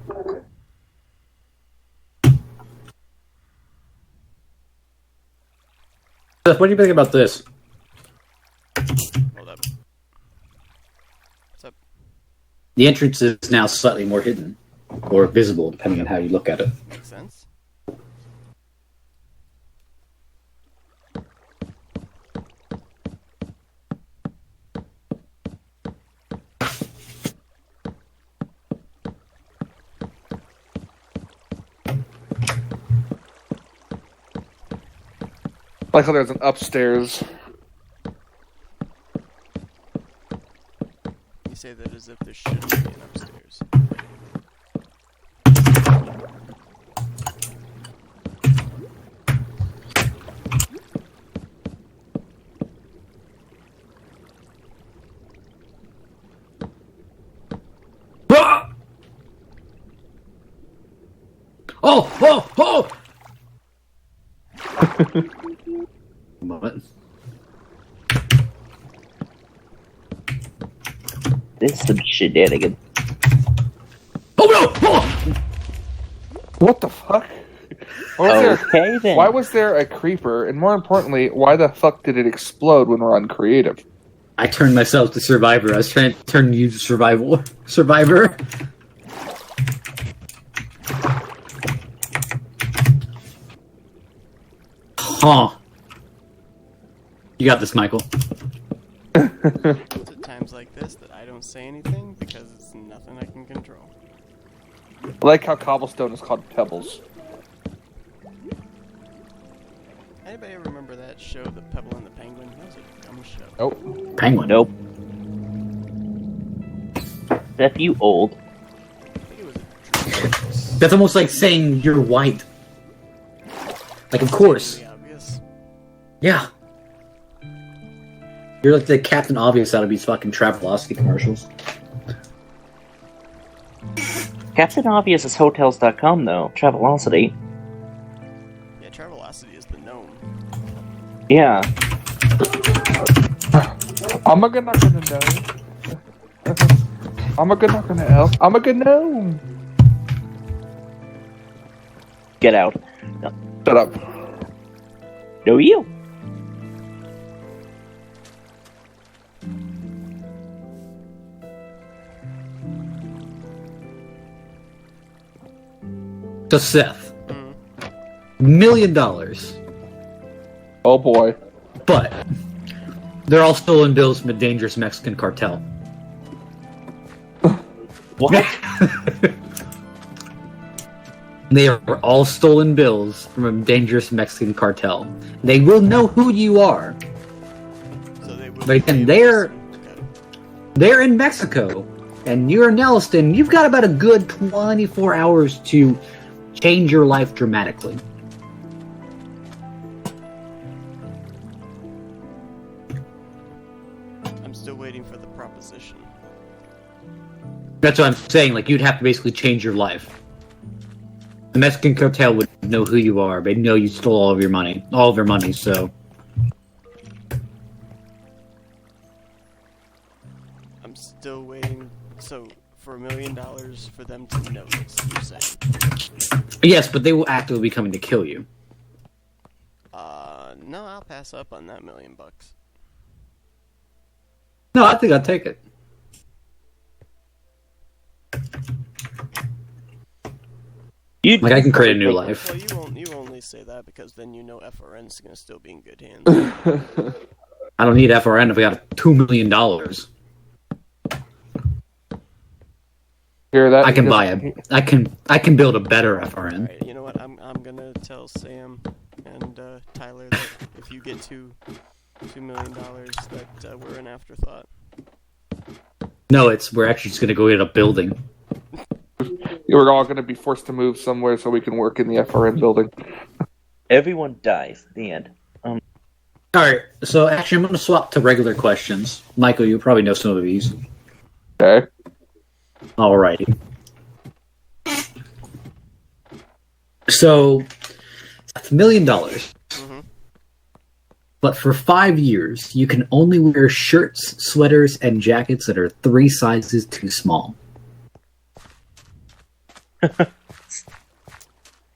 Seth, what do you think about this? Hold up. What's up? The entrance is now slightly more hidden. Or visible, depending on how you look at it. Makes sense. Like how there's an upstairs. You say that as if there shouldn't be an upstairs. Oh! Oh! Oh! Moment. This is some shenanigans. Oh no! Oh! What the fuck? Okay, then. Why was there a creeper? And more importantly, why the fuck did it explode when we're on creative? I turned myself to Survivor. I was trying to turn you to Survivor. Huh. You got this, Michael. It's at times like this that I don't say anything because it's nothing I can control. I like how cobblestone is called pebbles. Anybody remember that show, The Pebble and the Penguin? That was a dumb show. Oh. Penguin. Nope. Seth, you old. I think it was a dream. That's almost like saying you're white. Like, of course. Really obvious. Yeah. You're like the Captain Obvious out of these fucking Travelocity commercials. Captain Obvious is Hotels.com, though. Travelocity. Yeah, Travelocity is the gnome. Yeah. I'm a good not gonna know. I'm a good not gonna help. I'm a good gnome. Get out. No, Shut up. no you. So Seth, Mm. $1 million, Oh boy. but they're all stolen bills from a dangerous Mexican cartel. What? They are all stolen bills from a dangerous Mexican cartel. They will know who you are. So they will But again, be able to they're in Mexico. and you're in Nelliston, you've got about a good 24 hours to change your life dramatically. I'm still waiting for the proposition. That's what I'm saying. Like, you'd have to basically change your life. The Mexican cartel would know who you are. They'd know you stole all of their money. So I'm still waiting. So for $1 million for them to know this, you're saying? yes, but they will actively be coming to kill you. No, I'll pass up on that $1 million. No, I think I'd take it. Like, I can create a new life. Well, you only say that because then you know FRN's gonna still be in good hands. I don't need FRN if I got $2 million. Hear that? I can buy it. I can build a better FRN. Alright, you know what? I'm gonna tell Sam and Tyler that if you get $2 million, that we're an afterthought. No, we're actually just gonna go get a building. We're all going to be forced to move somewhere so we can work in the FRN building. Everyone dies. The end. Alright, so actually I'm going to swap to regular questions. Michael, you probably know some of these. Okay. Alrighty. So, that's $1 million. Mm-hmm. But for 5 years, you can only wear shirts, sweaters, and jackets that are 3 sizes too small.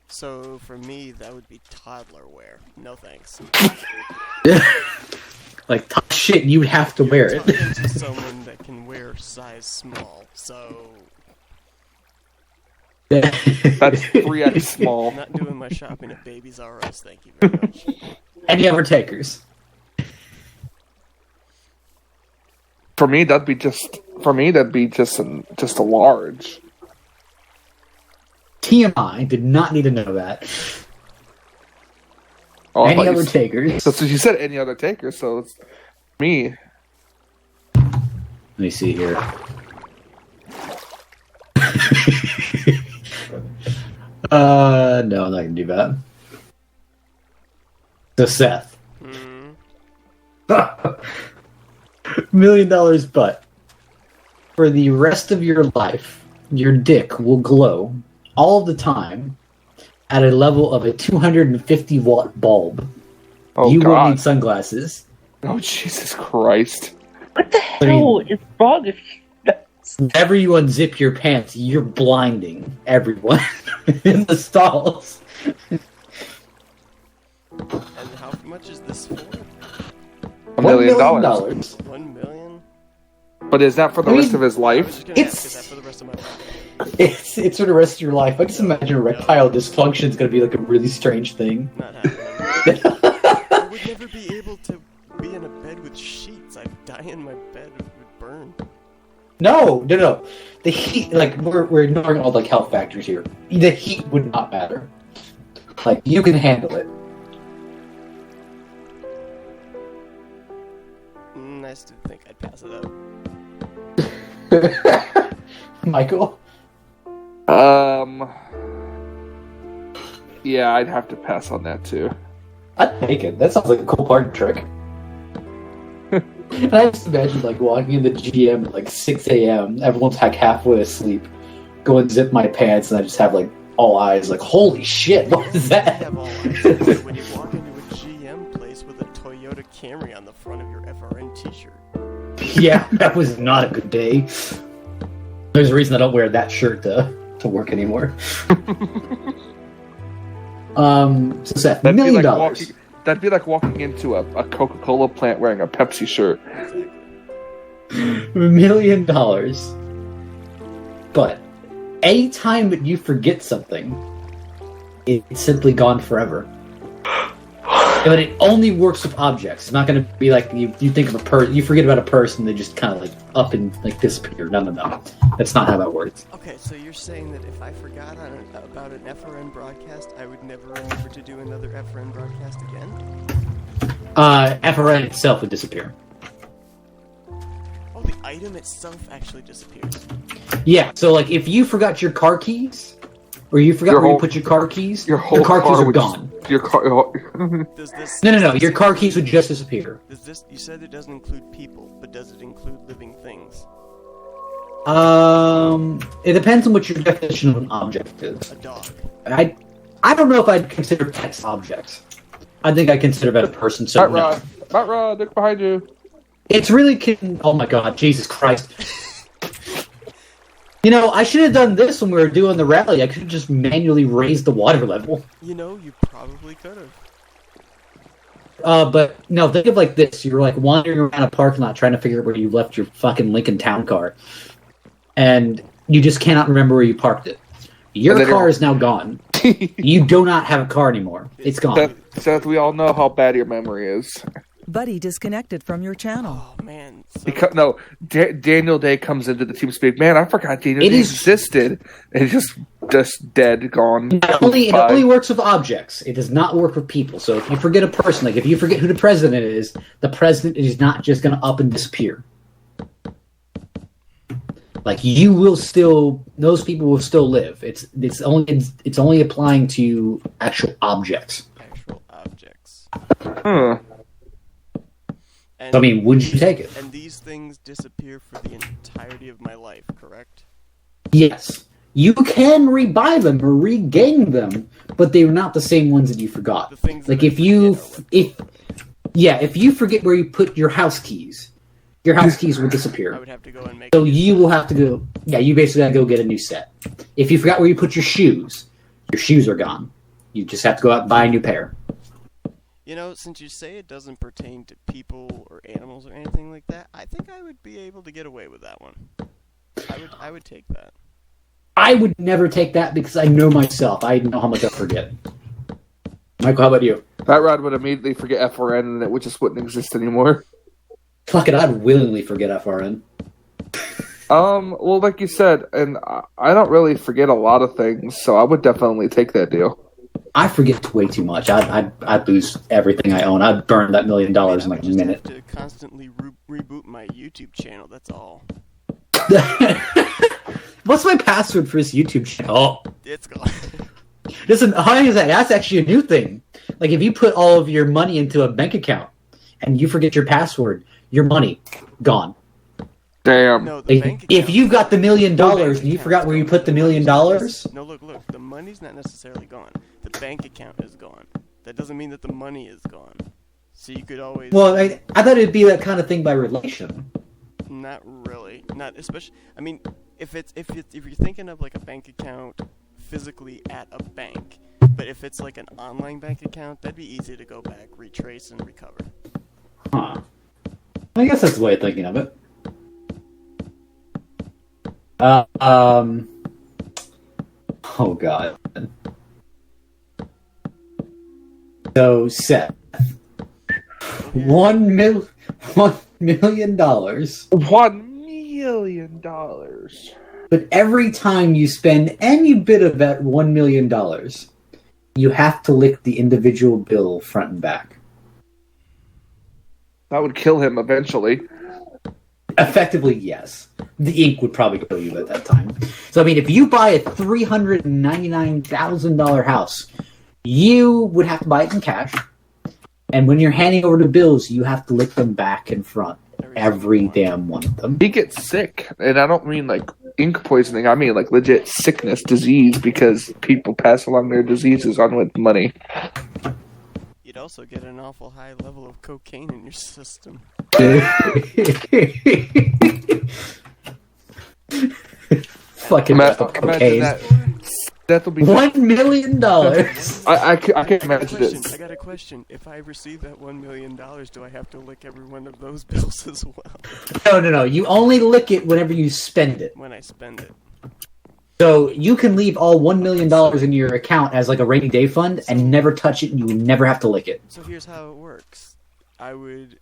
So for me, that would be toddler wear. No thanks. Like, tough shit, you'd have to wear it. Talking to someone that can wear size small, so That's 3x small. I'm not doing my shopping at Babies R Us. Thank you very much. Any other takers? For me, that'd be just a large. TMI did not need to know that. Oh, Any other takers? That's what you said. Any other takers? So it's me. Let me see here. No, I'm not gonna do that. So Seth. $1 million, but for the rest of your life, your dick will glow all the time at a level of a 250-watt bulb. Oh, you will God. need sunglasses. Oh, Jesus Christ. What the hell is wrong with you? Whenever you unzip your pants, you're blinding everyone in the stalls. And how much is this for? $1 million. $1 million? But is that for the rest of his I was life? just gonna ask, is that for the rest of my life? It's for the rest of your life. I just imagine erectile dysfunction is going to be like a really strange thing. Not happening. I would never be able to be in a bed with sheets. I'd die in my bed. It would burn. No. The heat, like, we're ignoring all, like, health factors here. The heat would not matter. Like, you can handle it. I still think I'd pass it up. Michael? Yeah, I'd have to pass on that too. I'd take it. That sounds like a cool party trick. And I just imagine, like, walking in the GM at, like, 6 a.m., everyone's, like, halfway asleep, go and zip my pants, and I just have, like, all eyes, like, holy shit, what is I that? have all eyes when you walk into a GM place with a Toyota Camry on the front of your FRN t-shirt. Yeah, that was not a good day. There's a reason I don't wear that shirt to work anymore. So Seth, $1 million. That'd be like walking into a Coca-Cola plant wearing a Pepsi shirt. $1 million. But anytime that you forget something, it's simply gone forever. But it only works with objects. It's not going to be like you think of a person, you forget about a person, they just kind of like up and like disappear. No. That's not how that works. Okay, so you're saying that if I forgot about an FRN broadcast, I would never remember to do another FRN broadcast again? FRN itself would disappear. Oh, the item itself actually disappears. Yeah, so like if you forgot your car keys, or you forgot where you put your car keys, Your car keys are would gone. Your car. Does this? No. Your car keys would just disappear. Does this? You said it doesn't include people, but does it include living things? It depends on what your definition of an object is. A dog. I don't know if I'd consider pets objects. I think I consider that a person. So no. Matt Rod, look behind you. It's really oh my god, Jesus Christ. You know, I should have done this when we were doing the rally. I could have just manually raised the water level. You know, you probably could have. But no, think of like this. You're like wandering around a parking lot trying to figure out where you left your fucking Lincoln Town car. And you just cannot remember where you parked it. Your car is now gone. You do not have a car anymore. It's gone. Seth, we all know how bad your memory is. Buddy disconnected from your channel. Oh man! Daniel Day comes into the team speak. Man, I forgot Daniel Day existed, and just dead, gone. It only works with objects. It does not work with people. So if you forget a person, like if you forget who the president is not just going to up and disappear. Like you will still, those people will still live. It's only applying to actual objects. Actual objects. And, I mean, would you take it? And these things disappear for the entirety of my life, correct? Yes. You can rebuy them or regain them, but they are not the same ones that you forgot. The things like that if you forget where you put your house keys, your house keys will disappear. I would have to go and make. So you will have to go. Yeah, you basically got to go get a new set. If you forgot where you put your shoes are gone. You just have to go out and buy a new pair. You know, since you say it doesn't pertain to people or animals or anything like that, I think I would be able to get away with that one. I would take that. I would never take that because I know myself. I know how much I forget. Michael, how about you? That Rod would immediately forget FRN and it just wouldn't exist anymore. Fuck it, I'd willingly forget FRN. Well, like you said, and I don't really forget a lot of things, so I would definitely take that deal. I forget way too much. I'd lose everything I own. I'd burn that $1 million in like a minute. I have to constantly reboot my YouTube channel, that's all. What's my password for this YouTube channel? Oh. It's gone. Listen, how is that? That's actually a new thing. Like, if you put all of your money into a bank account and you forget your password, your money, gone. Damn. No, if you got the $1 million and you forgot where you put the $1 million... No, look, the money's not necessarily gone. The bank account is gone. That doesn't mean that the money is gone. So you could always... Well, I thought it'd be that kind of thing by relation. Not really. Not especially... I mean, if you're thinking of like a bank account physically at a bank, but if it's like an online bank account, that'd be easy to go back, retrace, and recover. Huh. I guess that's the way of thinking of it. Oh god. So Seth, $1 million. $1 million. But every time you spend any bit of that $1 million, you have to lick the individual bill front and back. That would kill him eventually. Effectively, yes. The ink would probably kill you at that time. So, I mean, if you buy a $399,000 house, you would have to buy it in cash. And when you're handing over the bills, you have to lick them back and front. Every damn one of them. He gets sick. And I don't mean like ink poisoning. I mean like legit sickness, disease, because people pass along their diseases on with money. You'd also get an awful high level of cocaine in your system. Fucking cocaine. That will be $1 million. I can't imagine this. I got a question. If I receive that $1 million, do I have to lick every one of those bills as well? No. You only lick it whenever you spend it. When I spend it. So you can leave all $1 million in your account as like a rainy day fund and never touch it, and you never have to lick it. So here's how it works. I would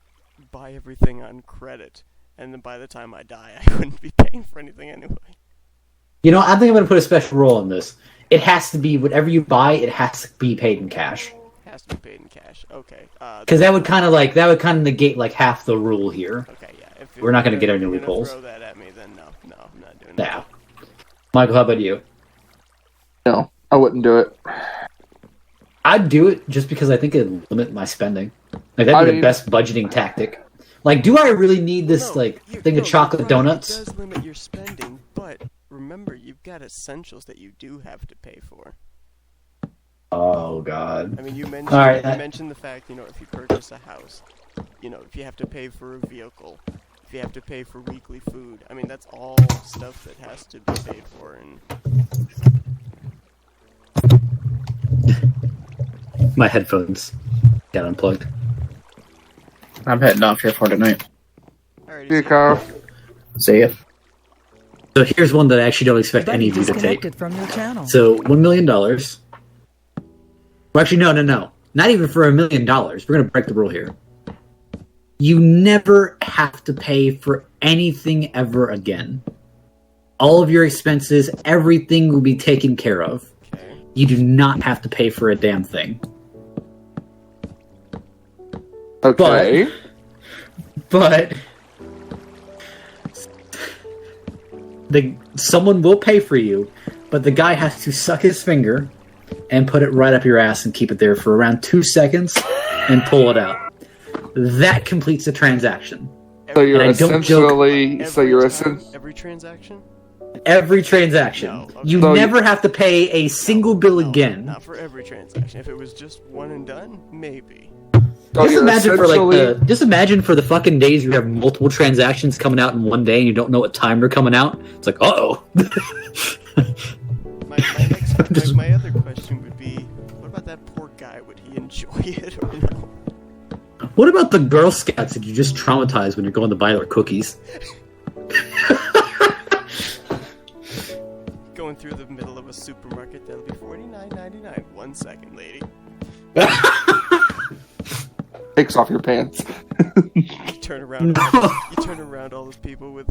buy everything on credit, and then by the time I die, I wouldn't be paying for anything anyway. You know, I think I'm going to put a special rule on this. It has to be, whatever you buy, it has to be paid in cash. Has to be paid in cash. Okay. Because that would kind of negate like half the rule here. Okay, yeah. We're not going to get any If you're gonna loopholes. throw that at me, then no, I'm not doing Yeah. Michael, how about you? No, I wouldn't do it. I'd do it just because I think it'd limit my spending. Like, that'd be the best budgeting tactic. Like, do I really need this, thing of chocolate donuts? It does limit your spending, but remember, you've got essentials that you do have to pay for. Oh, God. I mean, you mentioned, Alright, you mentioned the fact, if you purchase a house, if you have to pay for a vehicle, if you have to pay for weekly food, I mean, that's all stuff that has to be paid for, and... My headphones got unplugged. I'm heading off here for tonight. Alrighty, See you, Carl. See ya. So here's one that I actually don't expect Buddy any of you to take. disconnected from your channel. So, $1 million. Well, actually, no. Not even for $1 million. We're going to break the rule here. You never have to pay for anything ever again. All of your expenses, everything will be taken care of. Okay. You do not have to pay for a damn thing. Okay. But someone will pay for you, but the guy has to suck his finger and put it right up your ass and keep it there for around 2 seconds and pull it out. That completes the transaction. So you're And I don't essentially... Every So you're time- essentially... Every transaction? Every transaction. No, okay. You So never have to pay a single bill No, again. Not for every transaction. If it was just one and done, maybe. So Just you're imagine for essentially... just imagine for the fucking days you have multiple transactions coming out in one day and you don't know what time they're coming out. It's like, uh-oh. My other question would be, what about that poor guy? Would he enjoy it or no? What about the Girl Scouts that you just traumatized when you're going to buy their cookies? Going through the middle of a supermarket, that'll be $49.99. 1 second, lady. Takes off your pants. You turn around. You turn around all those people with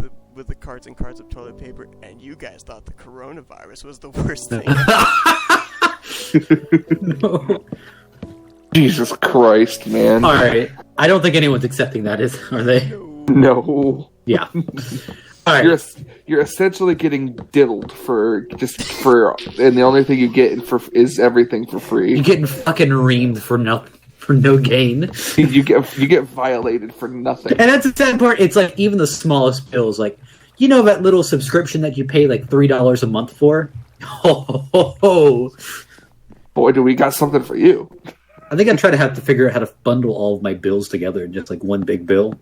the carts and carts of toilet paper, and you guys thought the coronavirus was the worst thing. No. Jesus Christ, man. Alright. I don't think anyone's accepting that, are they? No. Yeah. Alright. You're essentially getting diddled and the only thing you get is everything for free. You're getting fucking reamed for no gain. You get violated for nothing. And that's the sad part. It's like even the smallest bills, like that little subscription that you pay like $3 a month for. Oh. Boy, do we got something for you. I think I'm trying to have to figure out how to bundle all of my bills together in just like one big bill.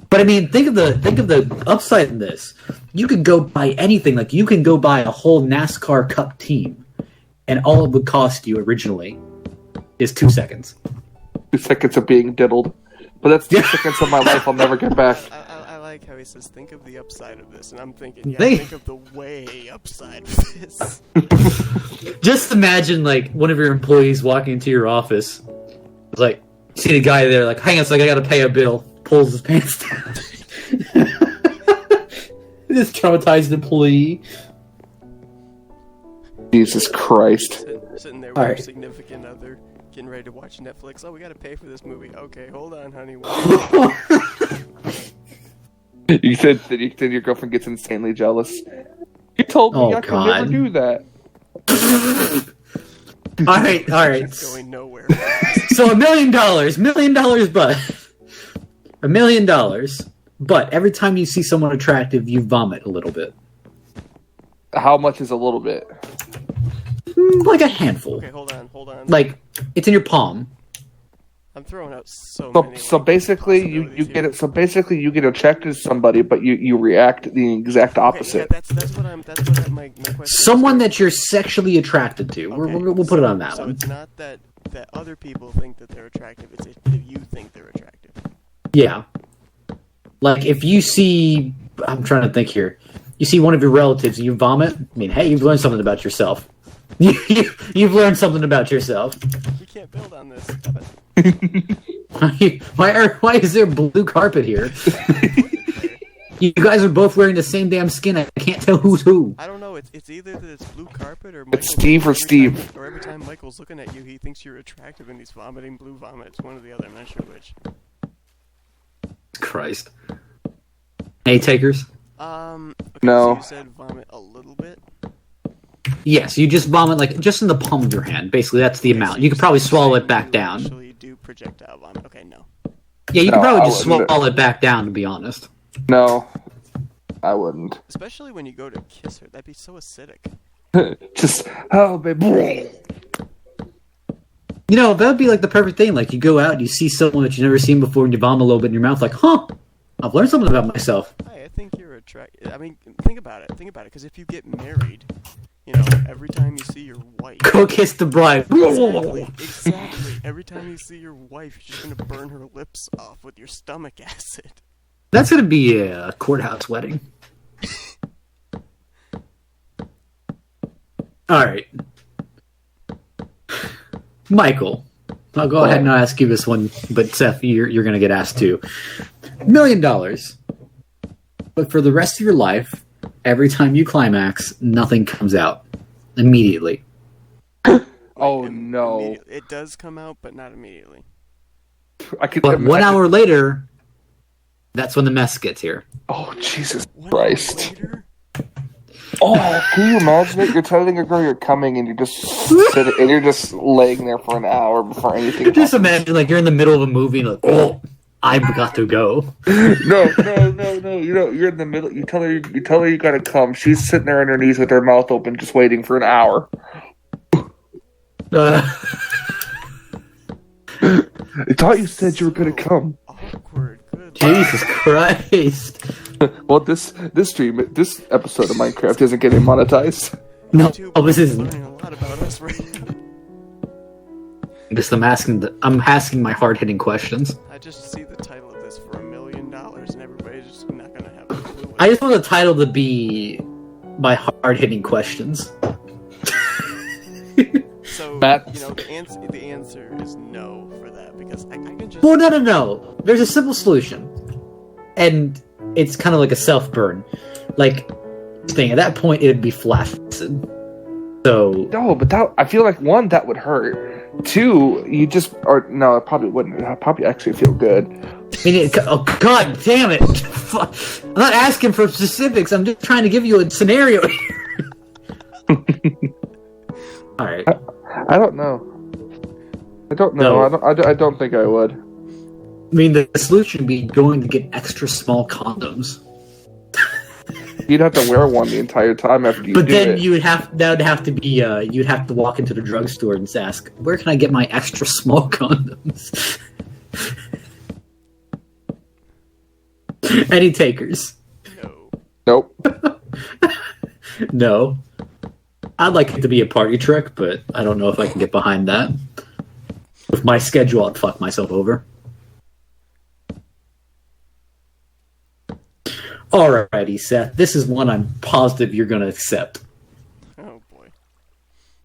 But I mean, think of the upside in this. You could go buy anything. Like you can go buy a whole NASCAR Cup team, and all it would cost you originally is 2 seconds. 2 seconds of being diddled. But that's 2 seconds of my life I'll never get back. I like how he says, think of the upside of this, and I'm thinking, think of the way upside of this. Just imagine like one of your employees walking into your office. It's like, see the guy there, like, hang on a second, I gotta pay a bill. Pulls his pants down. This traumatized employee. Jesus Christ. Sitting there with your significant other, getting ready to watch Netflix. Oh, we gotta pay for this movie. Okay, hold on, honey. You said your girlfriend gets insanely jealous. You told me I could never do that. All right. It's going nowhere. So $1 million, but $1 million, but every time you see someone attractive, you vomit a little bit. How much is a little bit? Like a handful. Okay, hold on. Like it's in your palm. I'm throwing out so many. So basically, you get it. So basically, you get attracted to somebody, but you react the exact opposite. Okay, that's what my question. Someone that you're sexually attracted to. Okay, We'll put it on that so one. it's not that other people think that they're attractive. It's if you think they're attractive. Yeah. Like if you see, I'm trying to think here. You see one of your relatives, you vomit. I mean, hey, you've learned something about yourself. You've learned something about yourself. We can't build on this. Why is there blue carpet here? You guys are both wearing the same damn skin. I can't tell who's who. I don't know. It's either that it's blue carpet or it's Steve or Steve. Or every time Michael's looking at you, he thinks you're attractive and he's vomiting blue vomit. It's one or the other. I'm not sure which. Christ. Any takers? Okay, No. So you said vomit a little bit? Yes, you just vomit like just in the palm of your hand. Basically, that's the amount. You could probably swallow it back down. Actually do projectile vomit. Okay, no. Yeah, you No, could probably I just wouldn't. swallow it back down, to be honest. No, I wouldn't. Especially when you go to kiss her. That'd be so acidic. Just, oh, baby. You know, that would be like the perfect thing. Like, you go out and you see someone that you've never seen before and you vomit a little bit in your mouth, like, huh, I've learned something about myself. Hey, I think you're attracted. I mean, think about it. Think about it. Because if you get married, you know, every time you see your wife. Go kiss the bride. Exactly. Every time you see your wife, you're just gonna burn her lips off with your stomach acid. That's going to be a courthouse wedding. Alright. Michael, I'll go ahead and ask you this one, but Seth, you're going to get asked too. $1 million. But for the rest of your life, every time you climax, nothing comes out. Immediately. Oh, no. It does come out, but not immediately. I could But 1 hour later, that's when the mess gets here. Oh, Jesus 1 hour Christ. later? Oh, can you imagine it? You're telling a girl you're coming and you're just laying there for an hour before anything Just happens. imagine, like, you're in the middle of a movie and like, oh, I've got to go. No. You know, you're in the middle. You tell her you gotta come. She's sitting there on her knees with her mouth open, just waiting for an hour. Uh, I thought you said you were gonna come. Awkward. Good. Jesus Christ. Well, this episode of Minecraft isn't getting monetized. No, YouTube this is isn't. learning a lot about us right now. Just I'm asking my hard-hitting questions. I just see the title of this for $1 million, and everybody's just not gonna have a clue. I just want the title to be my hard-hitting questions. So, Matt. you know, the answer is no for that, because I can just... Well, no. There's a simple solution. And it's kind of like a self-burn. Like, thing. At that point, it'd be flaccid. So... No, but I feel like, one, that would hurt. Two, you just... Or, no, it probably wouldn't. It'd probably actually feel good. I mean, oh, God damn it! I'm not asking for specifics. I'm just trying to give you a scenario here. All right. I don't know. I don't know. No. I don't think I would. I mean, the solution would be going to get extra small condoms. You'd have to wear one the entire time after you But do then it. that would have to be you'd have to walk into the drugstore and ask, where can I get my extra small condoms? Any takers? No. Nope. No. I'd like it to be a party trick, but I don't know if I can get behind that. With my schedule, I'd fuck myself over. Alrighty, Seth. This is one I'm positive you're going to accept. Oh, boy.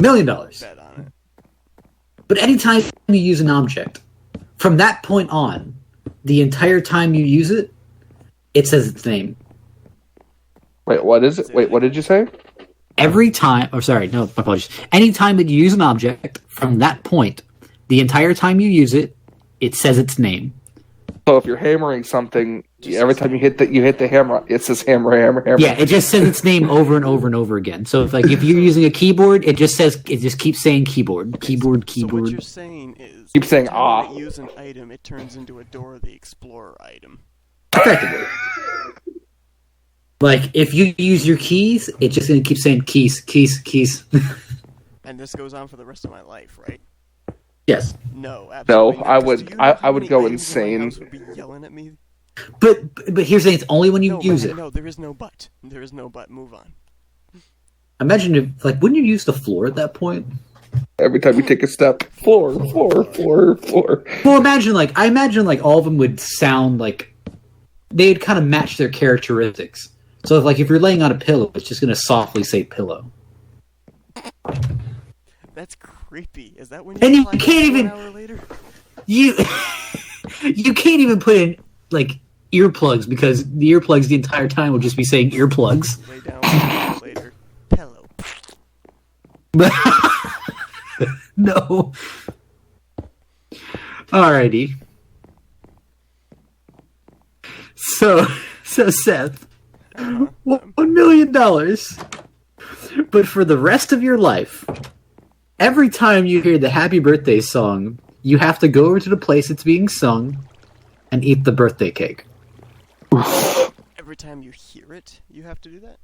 $1 million. Bet on it. But anytime you use an object, from that point on, the entire time you use it, it says its name. Wait, what is it? Wait, what did you say? Every time, or sorry, no, my apologies. Anytime that you use an object, from that point, the entire time you use it, it says its name. So if you're hammering something, every time you hit the hammer, it says hammer. Yeah, it just says its name over and over and over again. So if you're using a keyboard, it just keeps saying keyboard. So what you're saying is... Keep saying, every time ah. you use an item, it turns into a Dora the Explorer item. Effectively. Like, if you use your keys, it's just going to keep saying keys. And this goes on for the rest of my life, right? Yes. No, absolutely not. I 'Cause would- do you know how I would many go items in my insane. house would be yelling at me? But here's the thing, it's only when you No, use Ryan, it. No, there is no but. There is no but. Move on. Imagine if, like, wouldn't you use the floor at that point? Every time you take a step, floor. Well, I imagine all of them would sound like they'd kind of match their characteristics. So if you're laying on a pillow, it's just going to softly say pillow. That's creepy. Is that when And you apply can't that even- 1 hour later? You can't even put in earplugs because the earplugs the entire time will just be saying earplugs. Lay down 1 hour later. Pillow. No. Alrighty. So Seth, $1 million. But for the rest of your life, every time you hear the happy birthday song, you have to go over to the place it's being sung and eat the birthday cake. Every time you hear it, you have to do that?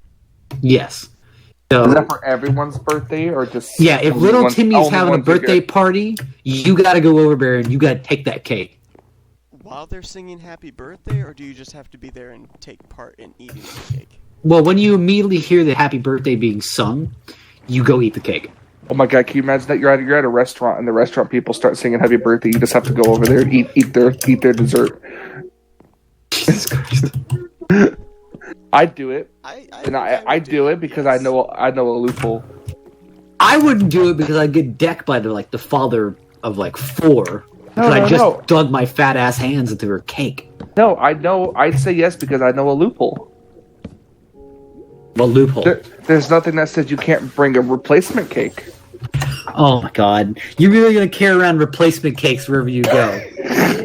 Yes. So, is that for everyone's birthday or just? Yeah, if little Timmy's having a birthday party, you gotta go over there and you gotta take that cake. While they're singing happy birthday, or do you just have to be there and take part in eating the cake? Well, when you immediately hear the happy birthday being sung, you go eat the cake. Oh my god, can you imagine that you're at a restaurant and the restaurant people start singing happy birthday, you just have to go over there and eat their dessert. Jesus Christ. I'd do it. I do it because I know a loophole. I wouldn't do it because I'd get decked by the father of 4. Because I just dug my fat ass hands into her cake. No, I know. I'd say yes because I know a loophole. What loophole? There's nothing that says you can't bring a replacement cake. Oh my god. You're really going to carry around replacement cakes wherever you go.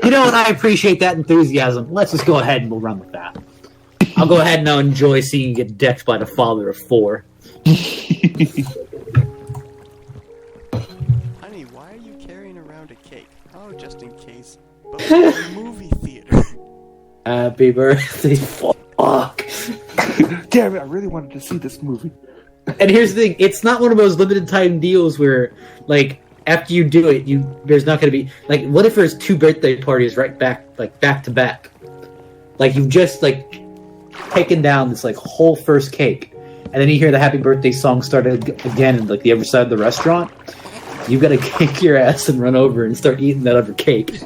You know what? I appreciate that enthusiasm. Let's just go ahead and we'll run with that. I'll go ahead and now enjoy seeing you get decked by the father of 4. Honey, why are you carrying around a cake? Oh, just in case. But we're in a movie theater. Happy birthday, fuck. Damn it, I really wanted to see this movie. And here's the thing, it's not one of those limited time deals where, after you do it, there's not going to be... what if there's 2 birthday parties right back to back? You've just, taken down this, whole first cake, and then you hear the happy birthday song start again in, the other side of the restaurant. You gotta kick your ass and run over and start eating that other cake.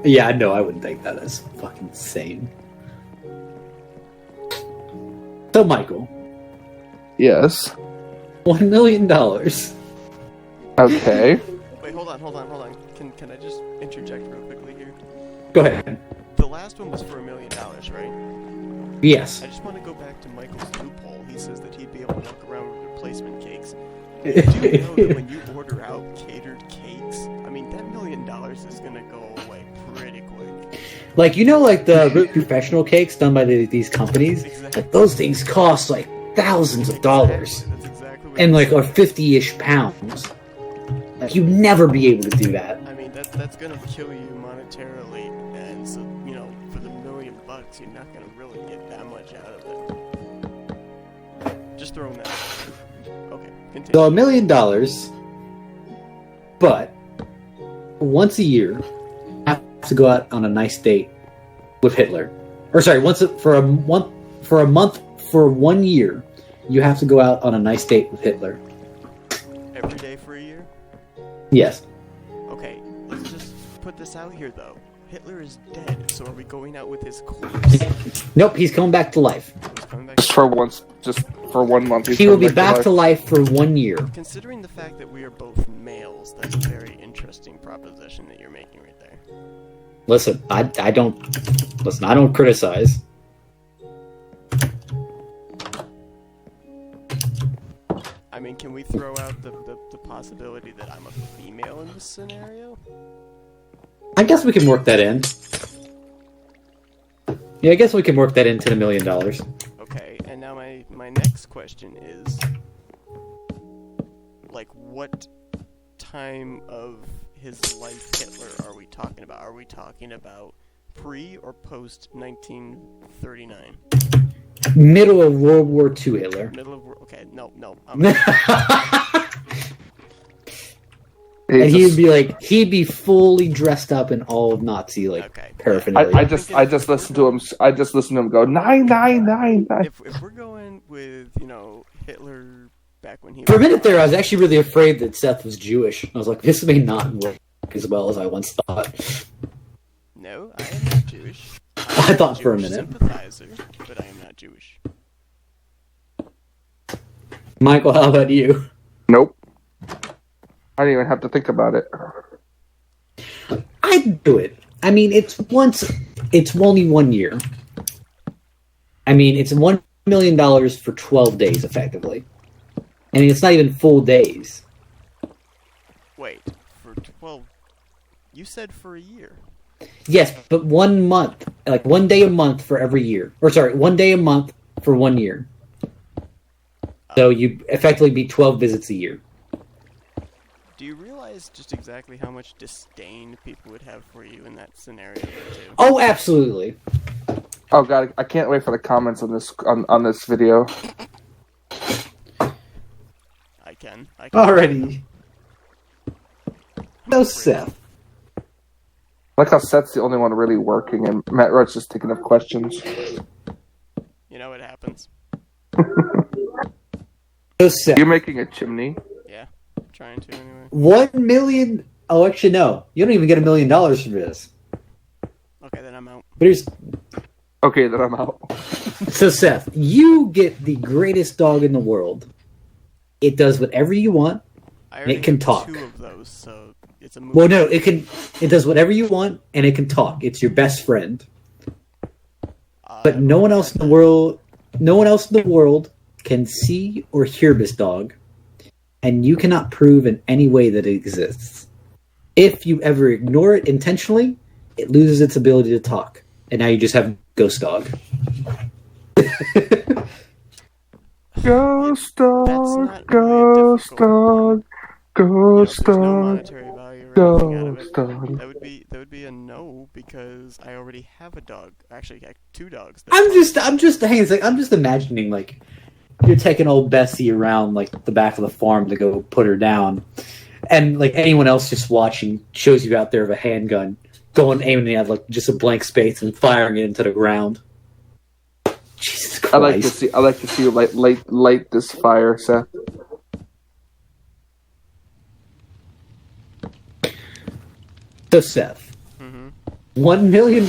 Yeah, I know, I wouldn't think that. That's fucking insane. So, Michael. Yes? $1 million. Okay. Wait, hold on. Can I just interject real quickly here? Go ahead. The last one was for $1 million, right? Yes. I just want to go back to Michael's loophole. He says that he'd be able to walk around with replacement cakes. Do you know that when you order out catered cakes, that $1 million is going to go away pretty quick. The really professional cakes done by these companies, Exactly. Those things cost thousands of dollars. That's exactly what And he or said. 50-ish pounds. You'd never be able to do that. That's going to kill you monetarily, and so, for the $1 million, you're not going to really get that much out of it. Just throwing that out. Okay, continue. So $1 million, but once a year, you have to go out on a nice date with Hitler. Or sorry, for a month for 1 year, you have to go out on a nice date with Hitler. Every day for a year? Yes. Okay, let's just put this out here, though. Hitler is dead, so are we going out with his corpse? Nope, he's coming back to life. He's coming back. Just for 1 month. He will be back to life for 1 year. Considering the fact that we are both males, that's a very interesting proposition that you're making right there. Listen, I don't criticize. Can we throw out the possibility that I'm a female in this scenario? I guess we can work that in. Yeah, I guess we can work that into the $1 million. Okay, and now my next question is, what time of his life Hitler are we talking about? Are we talking about pre or post 1939? Middle of World War II Hitler. Okay, no. And he'd be fully dressed up in all of Nazi paraphernalia. I just listened to him. I just listened to him go 999. If we're going with Hitler back when he for a minute there, I was actually really afraid that Seth was Jewish. I was like, this may not work as well as I once thought. No, I am not Jewish. I thought for a minute. Sympathizer, but I am not Jewish. Michael, how about you? Nope. I didn't even have to think about it. I'd do it. It's only 1 year. It's $1 million for 12 days, effectively. It's not even full days. Wait, for 12... You said for a year. Yes, but 1 month, like 1 day a month for every year. Or sorry, 1 day a month for 1 year. So you effectively be 12 visits a year. Do you realize just exactly how much disdain people would have for you in that scenario, too? Oh, absolutely. Oh god, I can't wait for the comments on this video. I can. Alrighty. So, Seth. I like how Seth's the only one really working, and Matt Roach's just taking up questions. You know what happens. So, Seth. You're making a chimney? Yeah, trying to anyway. 1 million... Oh, actually, no. You don't even get $1 million for this. Okay, then I'm out. But here's... Okay, then I'm out. So, Seth, you get the greatest dog in the world. It does whatever you want. I And it can have talk. 2 of those, so it's a movie. Well, no, it does whatever you want, and it can talk. It's your best friend. But no one else in the world can see or hear this dog, and you cannot prove in any way that it exists. If you ever ignore it intentionally, it loses its ability to talk, and now you just have Ghost Dog. Ghost dog, not ghost very dog, ghost There's no dog, monetary value or anything out of ghost it. dog. That would be a no because I already have a dog. Actually, I have 2 dogs. I'm just imagining like you're taking old Bessie around like the back of the farm to go put her down, and like anyone else just watching shows you out there with a handgun, going aiming at like just a blank space and firing it into the ground. Jesus Christ! I like to see you light this fire, Seth. So Seth, $1 million.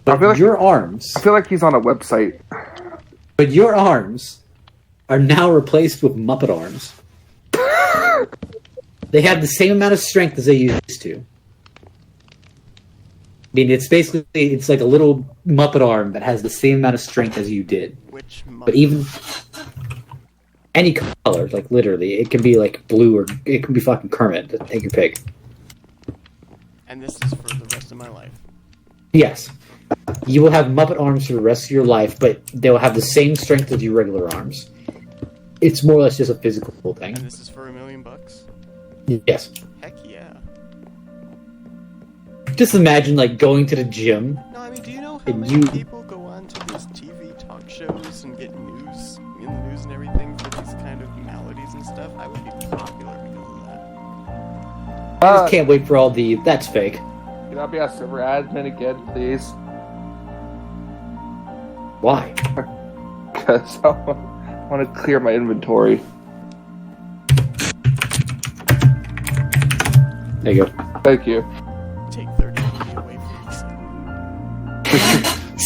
But your arms. I feel like he's on a website. But your arms are now replaced with Muppet arms. They have the same amount of strength as they used to. I mean, it's like a little Muppet arm that has the same amount of strength as you did. Which Muppet? But even any color, like literally, it can be like blue or it can be fucking Kermit. Take your pick. And this is for the rest of my life. Yes. You will have Muppet arms for the rest of your life, but they will have the same strength as your regular arms. It's more or less just a physical thing. And this is for $1 million? Yes. Heck yeah. Just imagine, like, going to the gym. No, I mean, do you know how many people go on to these TV talk shows and get news in the news and everything for these kind of maladies and stuff? I would be popular because of that. I just can't wait for all the... That's fake. Can I be a server admin again, please? Why? Because I want to clear my inventory. There you go. Thank you. Take 30 away from me.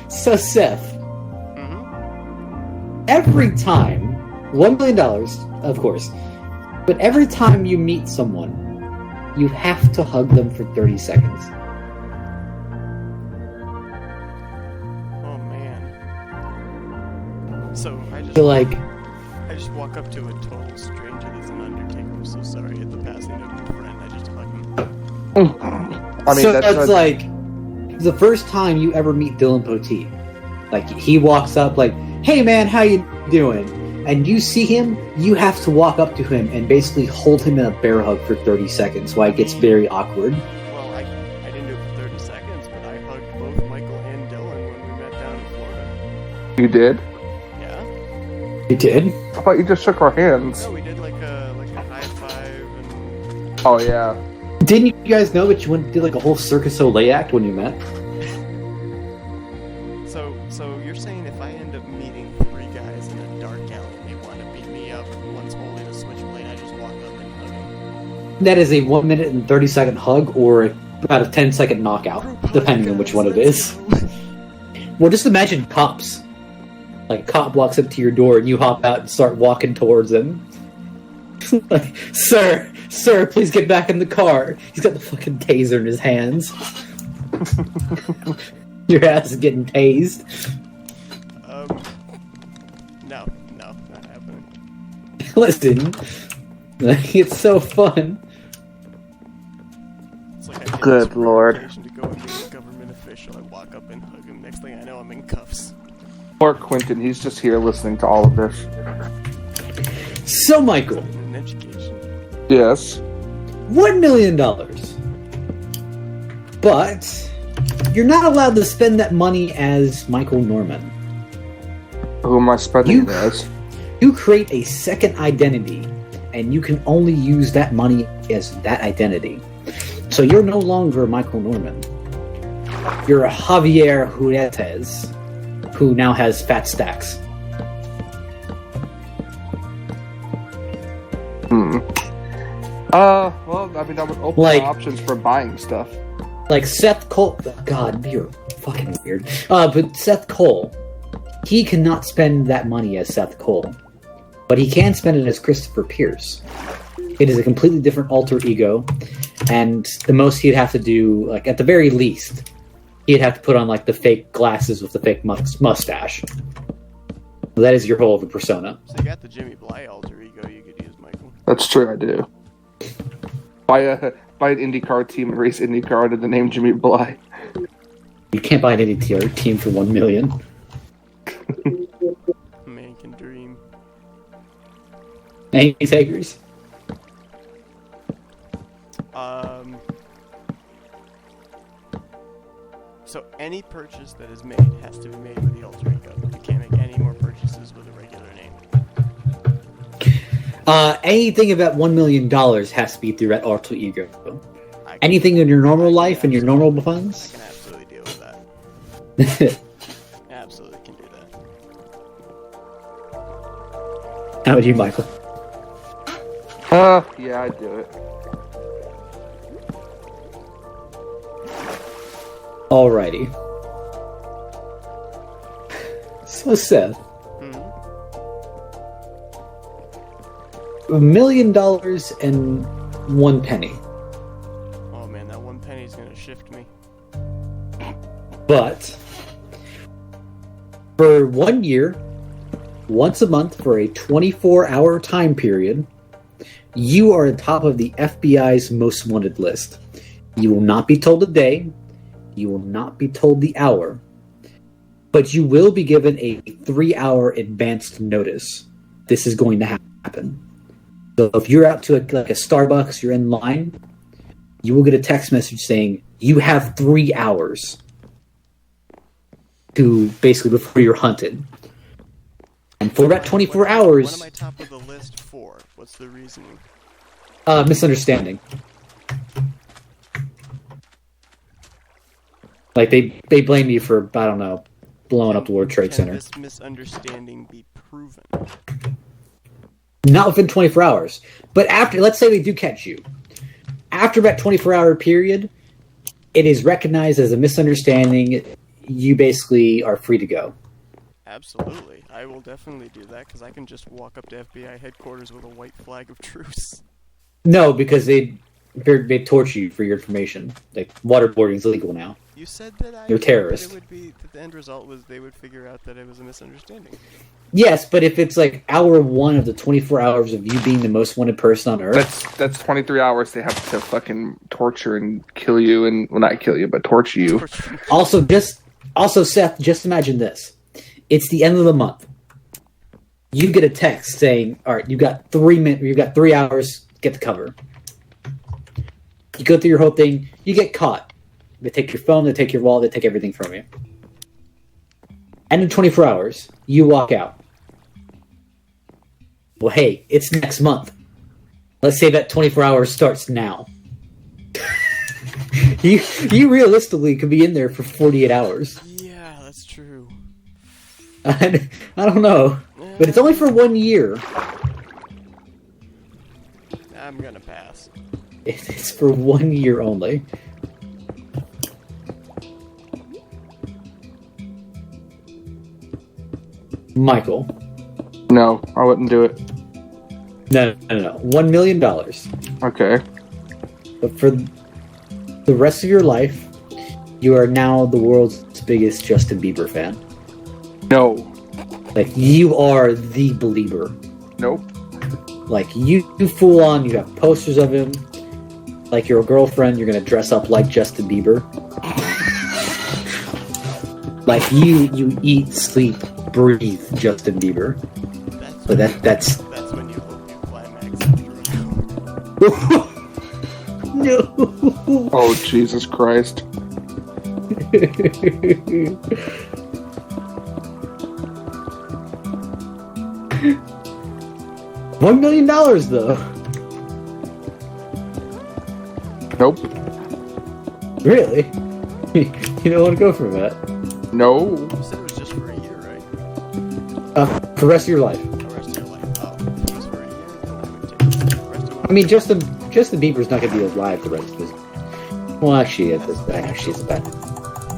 So Seth, every time, $1 million, of course, but every time you meet someone, you have to hug them for 30 seconds. Oh man. So I just walk up to a total stranger that's an Undertaker. I'm so sorry at the passing of my friend. I just hug him. I mean, so that's like the first time you ever meet Dylan Poteet. Like he walks up, like, "Hey man, how you doing?" And you see him, you have to walk up to him and basically hold him in a bear hug for 30 seconds, while it gets very awkward. Well, I didn't do it for 30 seconds, but I hugged both Michael and Dylan when we met down in Florida. You did? Yeah. You did? I thought you just shook our hands. No, we did like a high five and... Oh yeah. Didn't you guys know that you went and did like a whole Circus Olay act when you met? So you're saying if I end up meeting 3 guys in a dark alley and they want to beat me up, one's holding a switchblade, I just walk up and hug them? That is a 1 minute and 30 second hug or about a 10-second knockout, depending on which one it is. Well, just imagine cops. Like, a cop walks up to your door and you hop out and start walking towards him. Like, sir, please get back in the car. He's got the fucking taser in his hands. Your ass is getting tased. No, not happening. Listen, It's so fun. It's like I get Good this lord. invitation to go and meet a government official. I walk up and hug him. Next thing I know, I'm in cuffs. Poor Quentin, he's just here listening to all of this. So, Michael, An education. Yes. $1 million. But you're not allowed to spend that money as Michael Norman. Who am I spending You- it as? You create a second identity, and you can only use that money as that identity. So you're no longer Michael Norman. You're a Javier Huertes, who now has fat stacks. Well, I mean, that would open Like- options for buying stuff. Like Seth Cole. God, you're fucking weird. But Seth Cole, he cannot spend that money as Seth Cole, but he can spend it as Christopher Pierce. It is a completely different alter ego, and the most he'd have to do, like at the very least, he'd have to put on like the fake glasses with the fake mustache. That is your whole of a persona. So you got the Jimmy Bly alter ego you could use, Michael. That's true, I do. Buy an IndyCar team and race IndyCar under the name Jimmy Bly. You can't buy any team for $1 million. Man can dream. Any takers? So any purchase that is made has to be made with the alter ego. You can't make any more purchases with a regular name. Anything about $1 million has to be through that alter ego. I can- Anything in your normal life and your normal I funds? can absolutely deal with that. Absolutely can do that. How about you, Michael? Yeah, I'd do it. Alrighty. So, Seth, Hmm. $1 million and 1 penny. Oh man, that 1 penny is gonna shift me. But for 1 year, once a month for a 24-hour time period, you are at the top of the FBI's most wanted list. You will not be told the day, you will not be told the hour, but you will be given a 3-hour advanced notice. This is going to happen. So if you're out to like a Starbucks, you're in line, you will get a text message saying, you have 3 hours to basically before you're hunted. And for about 24 What hours, am I top of the list for? What's the reasoning? misunderstanding. Like they blame you for, I don't know, blowing up the World Trade Can Center. this misunderstanding be proven? Not within 24 hours. But after, let's say they do catch you. After that 24-hour period, it is recognized as a misunderstanding. You basically are free to go. Absolutely. I will definitely do that because I can just walk up to FBI headquarters with a white flag of truce. No, because they torture you for your information. Like, waterboarding is illegal now. You said that You're terrorist. That it would be that the end result was they would figure out that it was a misunderstanding. Yes, but if it's like hour 1 of the 24 hours of you being the most wanted person on Earth, That's 23 hours they have to fucking torture and kill you, and well, not kill you, but torture you. also Seth, just imagine this: it's the end of the month. You get a text saying, "All right, you got 3 minutes. You got 3 hours. Get the cover." You go through your whole thing. You get caught. They take your phone. They take your wallet. They take everything from you. And in 24 hours, you walk out. Well, hey, it's next month. Let's say that 24 hours starts now. you realistically could be in there for 48 hours. Yeah, that's true. I don't know. But it's only for 1 year. I'm gonna pass. It's for 1 year only. Michael. No, I wouldn't do it. No. $1 million. Okay. But for the rest of your life, you are now the world's biggest Justin Bieber fan. No. Like, you are the believer. Nope. Like, you full on, you have posters of him. Like your girlfriend, you're gonna dress up like Justin Bieber. Like you eat, sleep, breathe Justin Bieber. But that's when you hope you climax. No. Oh, Jesus Christ. $1 million though. Nope. Really? You don't want to go for that? No. You said it was just for a year, right? For the rest of your life. The rest of your life. Oh, if it was for a year, then I would take it. The rest of I mean, Justin Bieber's not going to be alive the rest of his. Well, actually, it's bad.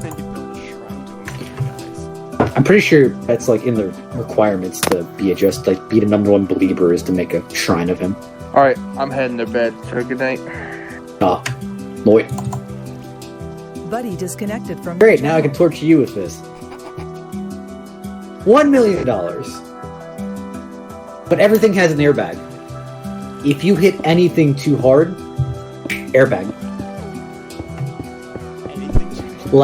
Then you build a shrine to him, guys. I'm pretty sure that's like in the requirements to be the #1 believer is to make a shrine of him. Alright, I'm heading to bed. So good night. Lloyd. Buddy disconnected from. Great, now I can torture you with this. $1 million. But everything has an airbag. If you hit anything too hard, airbag. Anything to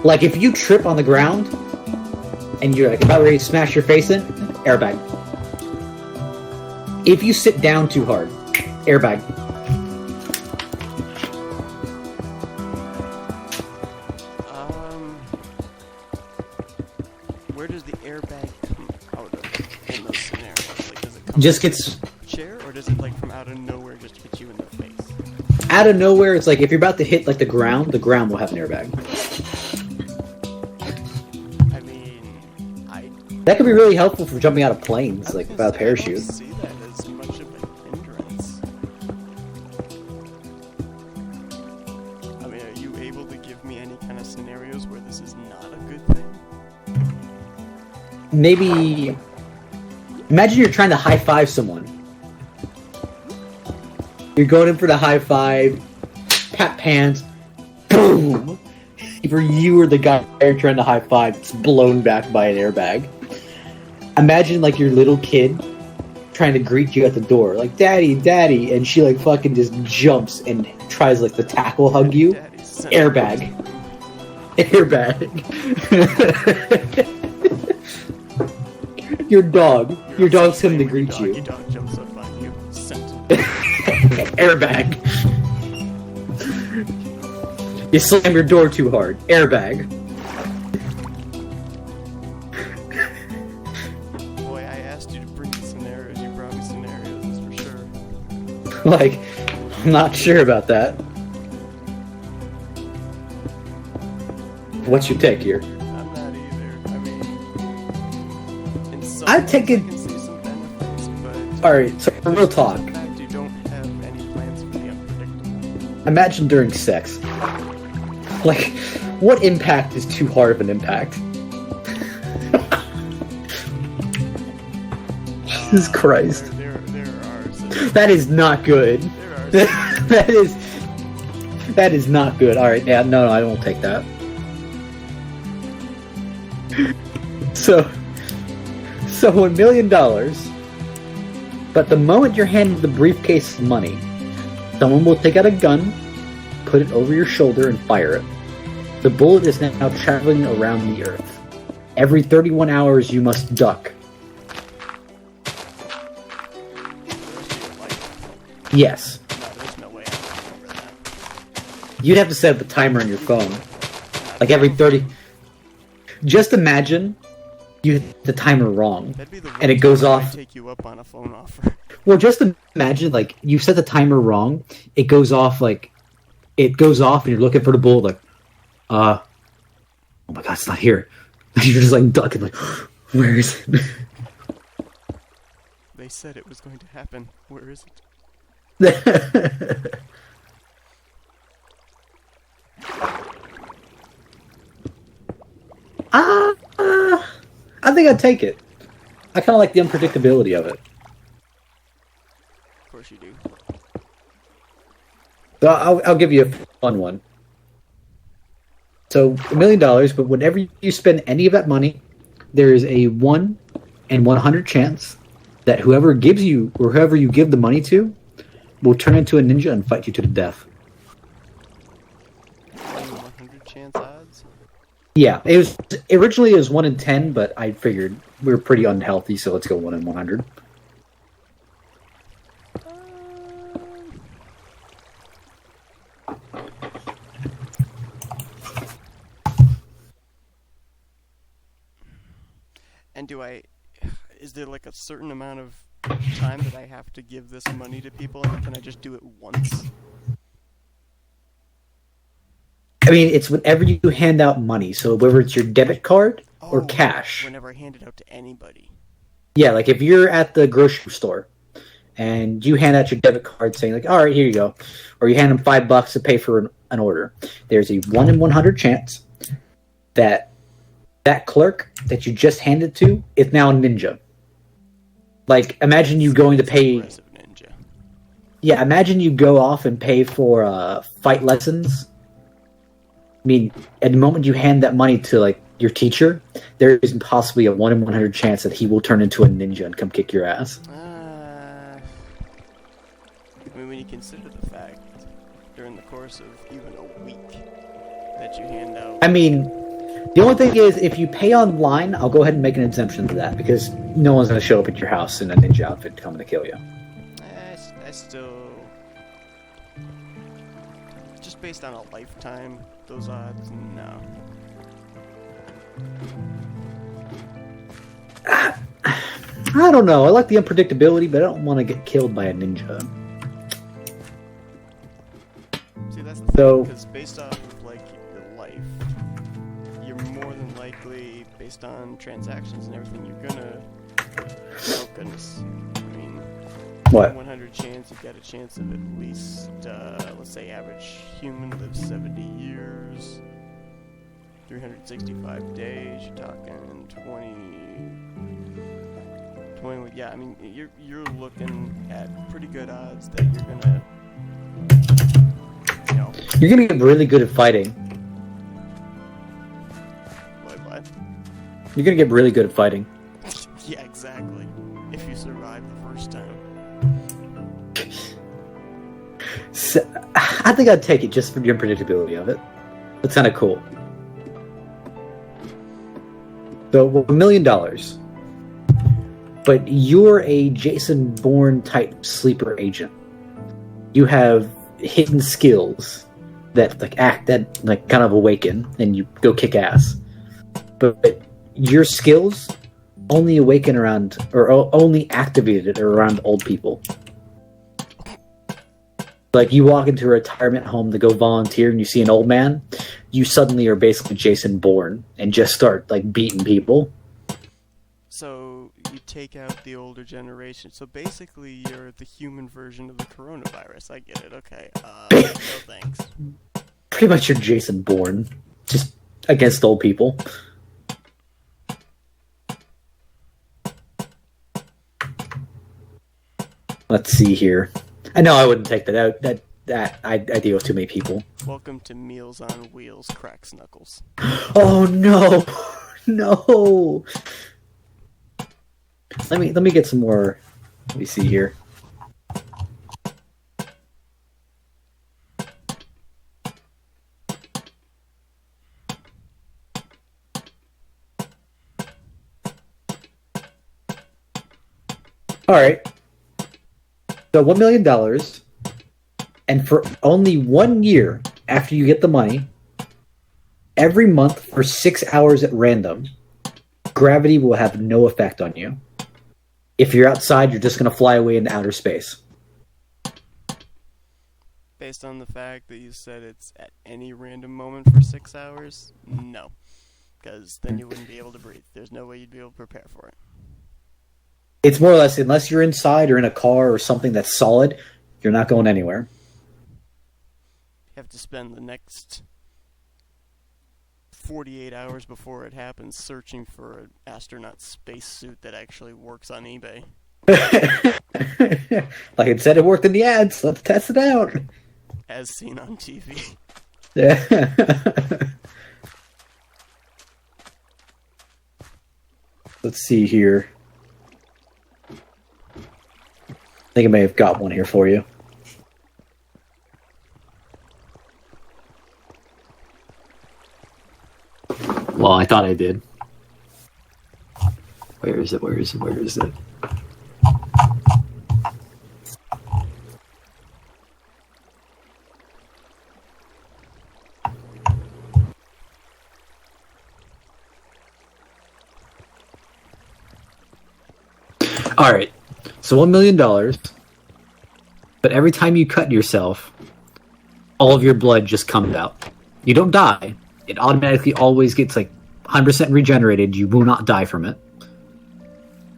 Like if you trip on the ground and you're like about ready to smash your face in, airbag. If you sit down too hard, airbag. Where does the airbag come out of in those scenarios? Like, does it come Just from gets the chair, or does it like from out of nowhere just hit you in the face? out of nowhere. It's like if you're about to hit like the ground will have an airbag. I mean, That could be really helpful for jumping out of planes, like without a I parachute. don't see that as much of an hindrance. I mean, are you able to give me any kind of scenarios where this is not a good thing? Maybe imagine you're trying to high five someone. You're going in for the high five, pat pants, boom. Either you or the guy you're trying to high five is blown back by an airbag. Imagine like your little kid trying to greet you at the door, like "Daddy, Daddy," and she like fucking just jumps and tries like to tackle hug you. Airbag. Airbag. Your dog's coming to greet you. Your dog jumps up on you. Airbag. You slam your door too hard. Airbag. Boy, I asked you to bring me scenarios. You brought me scenarios, that's for sure. Like, I'm not sure about that. What's your take here? I'm not either. I mean, in some I'd take ways it- I can see some benefits, but Alright, so real talk. in fact, you don't have any plans for the unpredictable. Imagine during sex. Like, what impact is too hard of an impact? Jesus Christ. There are some, That is not good. there are some, That is not good. Alright, yeah, no, I won't take that. So $1 million, but the moment you're handed the briefcase of money, someone will take out a gun, put it over your shoulder, and fire it. The bullet is now traveling around the earth. Every 31 hours, you must duck. Yes. no, there's no way I can remember that. You'd have to set up a timer on your phone. Like every 30... Just imagine you hit the timer wrong, That'd be the and it one goes time off. I'd take you up on a phone offer. Well, just imagine, like, you set the timer wrong, it goes off, and you're looking for the bullet, like, oh my god, it's not here. And you're just, like, ducking, like, where is it? They said it was going to happen. Where is it? I think I'd take it. I kind of like the unpredictability of it. Of course you do. So I'll give you a fun one. So $1 million, but whenever you spend any of that money, there is a 1 in 100 chance that whoever gives you or whoever you give the money to will turn into a ninja and fight you to the death. 100 chance odds? Yeah, it was originally it was 1 in 10, but I figured we were pretty unhealthy, so let's go 1 in 100. And is there like a certain amount of time that I have to give this money to people, and can I just do it once? I mean, it's whenever you hand out money, so whether it's your debit card or cash. Whenever I hand it out to anybody. Yeah, like if you're at the grocery store and you hand out your debit card saying like, all right, here you go. Or you hand them $5 to pay for an order. There's a 1 in 100 chance that clerk that you just handed to is now a ninja. Like, imagine you going to pay... Ninja. Yeah, imagine you go off and pay for fight lessons. I mean, at the moment you hand that money to, like, your teacher, there is possibly a 1 in 100 chance that he will turn into a ninja and come kick your ass. I mean, when you consider the fact, during the course of even a week, that you hand out... I mean, the only thing is, if you pay online, I'll go ahead and make an exemption to that, because no one's going to show up at your house in a ninja outfit coming to kill you. I still... Just based on a lifetime, those odds, no. I don't know. I like the unpredictability, but I don't want to get killed by a ninja. See, that's the thing, because based off of, like, your life, you're more than likely, based on transactions and everything, you're gonna... Oh, goodness. I mean... What? 100 chance, you've got a chance of at least, let's say average human lives 70 years, 365 days, you're talking 20, yeah, I mean, you're looking at pretty good odds that you're gonna, you know... You're gonna get really good at fighting. Wait, what? You're gonna get really good at fighting. Yeah, exactly. If you survive the first time. So, I think I'd take it just for the unpredictability of it. That's kind of cool. So, $1 million. But you're a Jason Bourne type sleeper agent. You have hidden skills that kind of awaken, and you go kick ass. But your skills only awaken around, or only activated around old people. Like, you walk into a retirement home to go volunteer and you see an old man, you suddenly are basically Jason Bourne and just start, like, beating people. So, you take out the older generation. So, basically, you're the human version of the coronavirus. I get it, okay. No thanks. Pretty much you're Jason Bourne, just against old people. Let's see here. I know I wouldn't take that out. I deal with too many people. Welcome to Meals on Wheels, Cracks Knuckles. Oh no, no. Let me get some more. Let me see here. All right. So $1 million, and for only 1 year after you get the money, every month for 6 hours at random, gravity will have no effect on you. If you're outside, you're just going to fly away into outer space. Based on the fact that you said it's at any random moment for 6 hours, no. Because then you wouldn't be able to breathe. There's no way you'd be able to prepare for it. It's more or less, unless you're inside or in a car or something that's solid, you're not going anywhere. You have to spend the next 48 hours before it happens searching for an astronaut spacesuit that actually works on eBay. Like it said, it worked in the ads. Let's test it out. As seen on TV. Yeah. Let's see here. think I may have got one here for you. Well, I thought I did. Where is it? Where is it? Where is it? All right. So $1 million. But every time you cut yourself, all of your blood just comes out. You don't die. It automatically always gets like 100% regenerated. You will not die from it.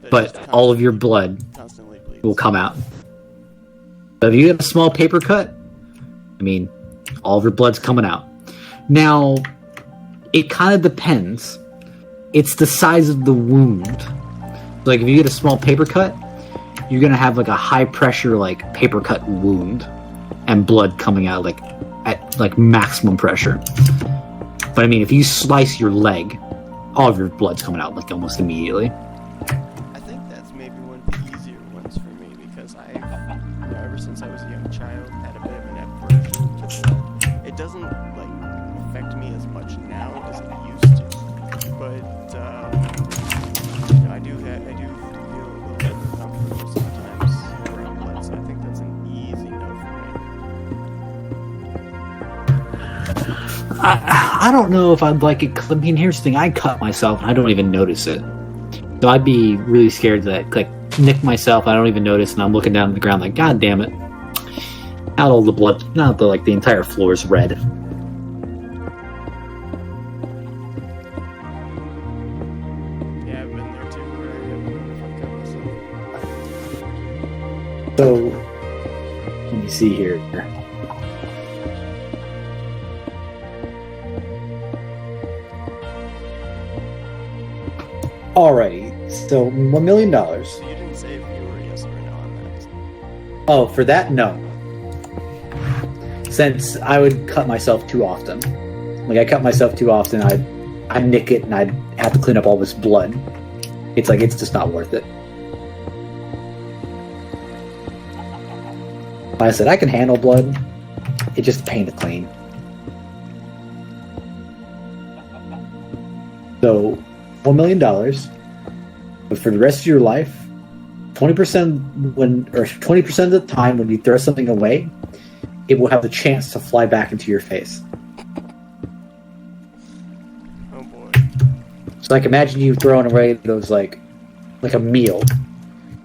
But all of your blood will come out. So if you get a small paper cut, I mean, all of your blood's coming out. Now, it kind of depends. It's the size of the wound. Like if you get a small paper cut, you're gonna have like a high pressure like paper cut wound and blood coming out like at like maximum pressure. But I mean, if you slice your leg, all of your blood's coming out like almost immediately. I think that's maybe one of the easier ones for me because ever since I was a young child, had a bit of an aversion to blood. It doesn't like affect me as much now as it used to, but I do feel a little bit uncomfortable sometimes around blood. So I think that's an easy no for me. I don't know if I'd like it. I mean, here's the thing: I cut myself and I don't even notice it. So I'd be really scared to like nick myself. I don't even notice, and I'm looking down at the ground like, God damn it! Not all the blood, not the like the entire floor is red. Yeah, I've been there too. Where I cut myself. So let me see here. Alrighty, so $1 million. So you didn't say if you were yes or no on that. Oh, for that, no. Since I would cut myself too often. Like, I cut myself too often, I'd nick it, and I'd have to clean up all this blood. It's like, it's just not worth it. Like I said, I can handle blood. It's just a pain to clean. So, $1 million. But for the rest of your life, 20% of the time when you throw something away, it will have the chance to fly back into your face. Oh boy. So like imagine you throwing away those like a meal.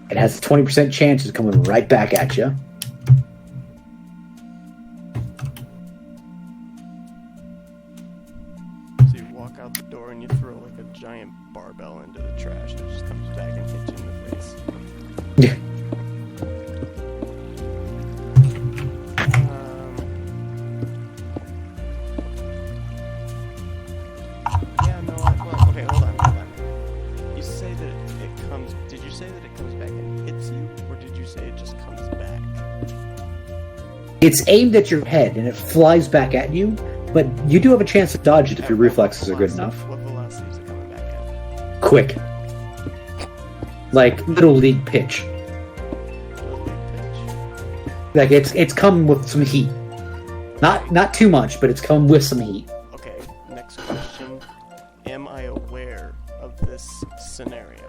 It has a 20% chance of coming right back at you. So you walk out the door and you throw like a giant barbell into the trash and it just comes back and hits you in the face. Yeah. Yeah, no, well, okay, hold on. You say that it comes, did you say that it comes back and hits you, or did you say it just comes back? It's aimed at your head and it flies back at you, but you do have a chance to dodge it if your reflexes are good enough. What velocity is it coming back at? Quick. Like little league pitch. Little league pitch. Like it's come with some heat. Not too much, but it's come with some heat. Okay, next question. Am I aware of this scenario?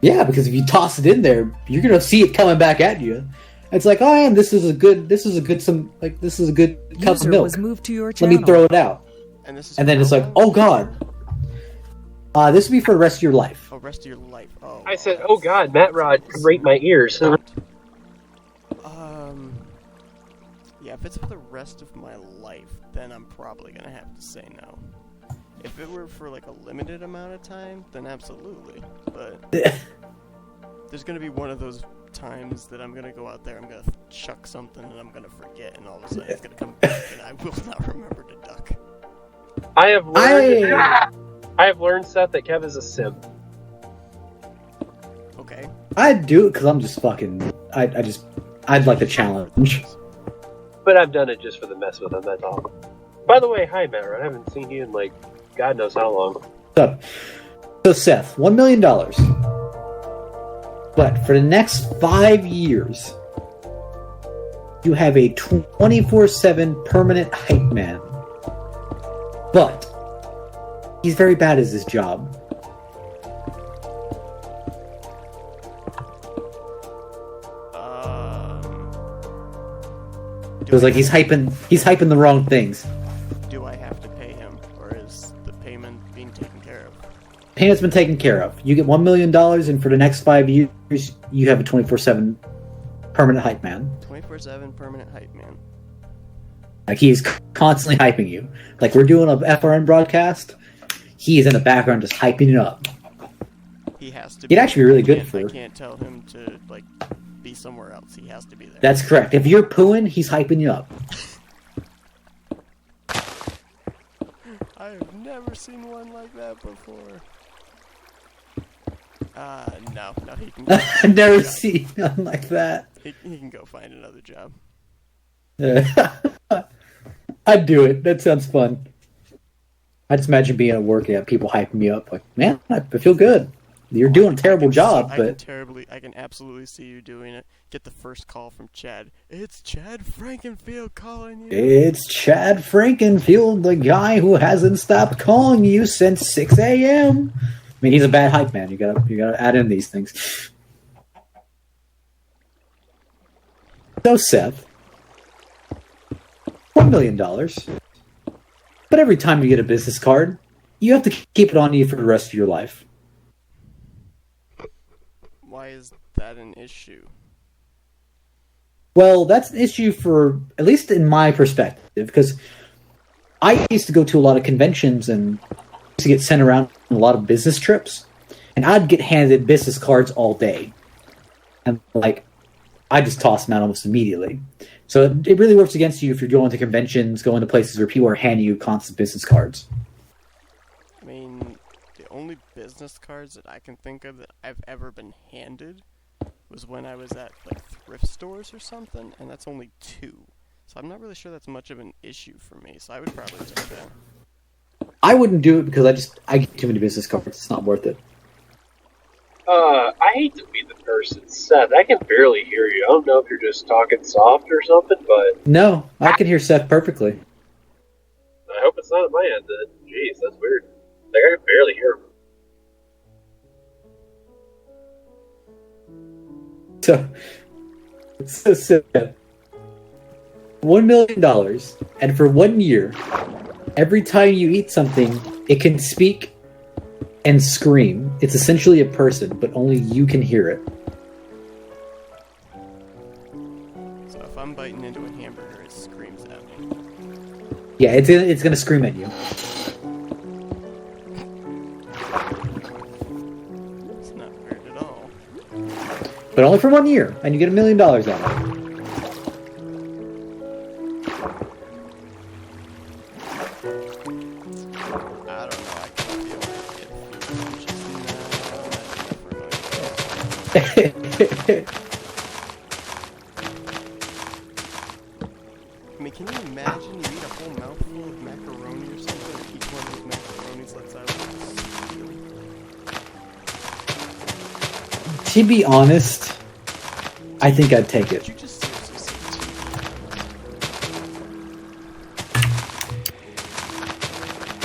Yeah, because if you toss it in there, you're gonna see it coming back at you. It's like, oh, man, this is a good cup of User milk. was moved to your Let channel. me throw it out. And this is And then for it's like, how oh long? god. This will be for the rest of your life. Oh, rest of your life. Oh. I said, oh god, Matt Rod could rate my ears. Yeah, if it's for the rest of my life, then I'm probably gonna have to say no. If it were for like a limited amount of time, then absolutely. But there's gonna be one of those times that I'm gonna go out there, I'm gonna chuck something, and I'm gonna forget, and all of a sudden it's gonna come back, and I will not remember to duck. I have learned, Seth, that Kev is a simp. Okay. I'd do it because I'm just fucking. I'd like the challenge. But I've done it just for the mess with him, that's all. By the way, hi Matt Rod. I haven't seen you in like God knows how long. So Seth, $1 million. But for the next 5 years, you have a 24/7 permanent hype man. But he's very bad at his job. It was like he's hyping the wrong things. Do I have to pay him, or is the payment being taken care of? Payment's been taken care of. You get $1 million, and for the next 5 years, you have a 24/7 permanent hype man. 24/7 permanent hype man. Like, he is constantly hyping you. Like, we're doing a FRN broadcast, he is in the background just hyping it up. He has to. He'd actually be really good for. I can't tell him to like be somewhere else. He has to be there. That's correct. If you're pooing, he's hyping you up. I've never seen one like that before. No, he can. I've never seen one like that. He can go find another job. I'd do it. That sounds fun. I just imagine being at work and have people hyping me up. Like, man, I feel good. You're doing a terrible job, but I can absolutely see you doing it. Get the first call from Chad. It's Chad Frankenfield calling you. It's Chad Frankenfield, the guy who hasn't stopped calling you since 6 a.m. I mean, he's a bad hype man. You gotta add in these things. So, Seth, $1 million. But every time you get a business card, you have to keep it on you for the rest of your life. Why is that an issue? Well, that's an issue for, at least in my perspective, because I used to go to a lot of conventions and used to get sent around on a lot of business trips, and I'd get handed business cards all day. And, like, I just toss them out almost immediately. So it really works against you if you're going to conventions, going to places where people are handing you constant business cards. I mean, the only business cards that I can think of that I've ever been handed was when I was at like thrift stores or something, and that's only 2. So I'm not really sure that's much of an issue for me, so I would probably take that. I wouldn't do it because I get too many business cards. It's not worth it. I hate to be the person, Seth. I can barely hear you. I don't know if you're just talking soft or something, but... No, I can hear Seth perfectly. I hope it's not at my end then. Jeez, that's weird. Like, I can barely hear him. So Seth, $1 million, and for 1 year, every time you eat something, it can speak and scream. It's essentially a person, but only you can hear it. So if I'm biting into a hamburger, it screams at me. Yeah, it's gonna scream at you. It's not weird at all. But only for 1 year, and you get $1 million out of it. I mean, can you imagine you eat a whole mouthful of macaroni or something, and each one of those macaronis lets out a To be honest, I think I'd take it. Did you just seriously say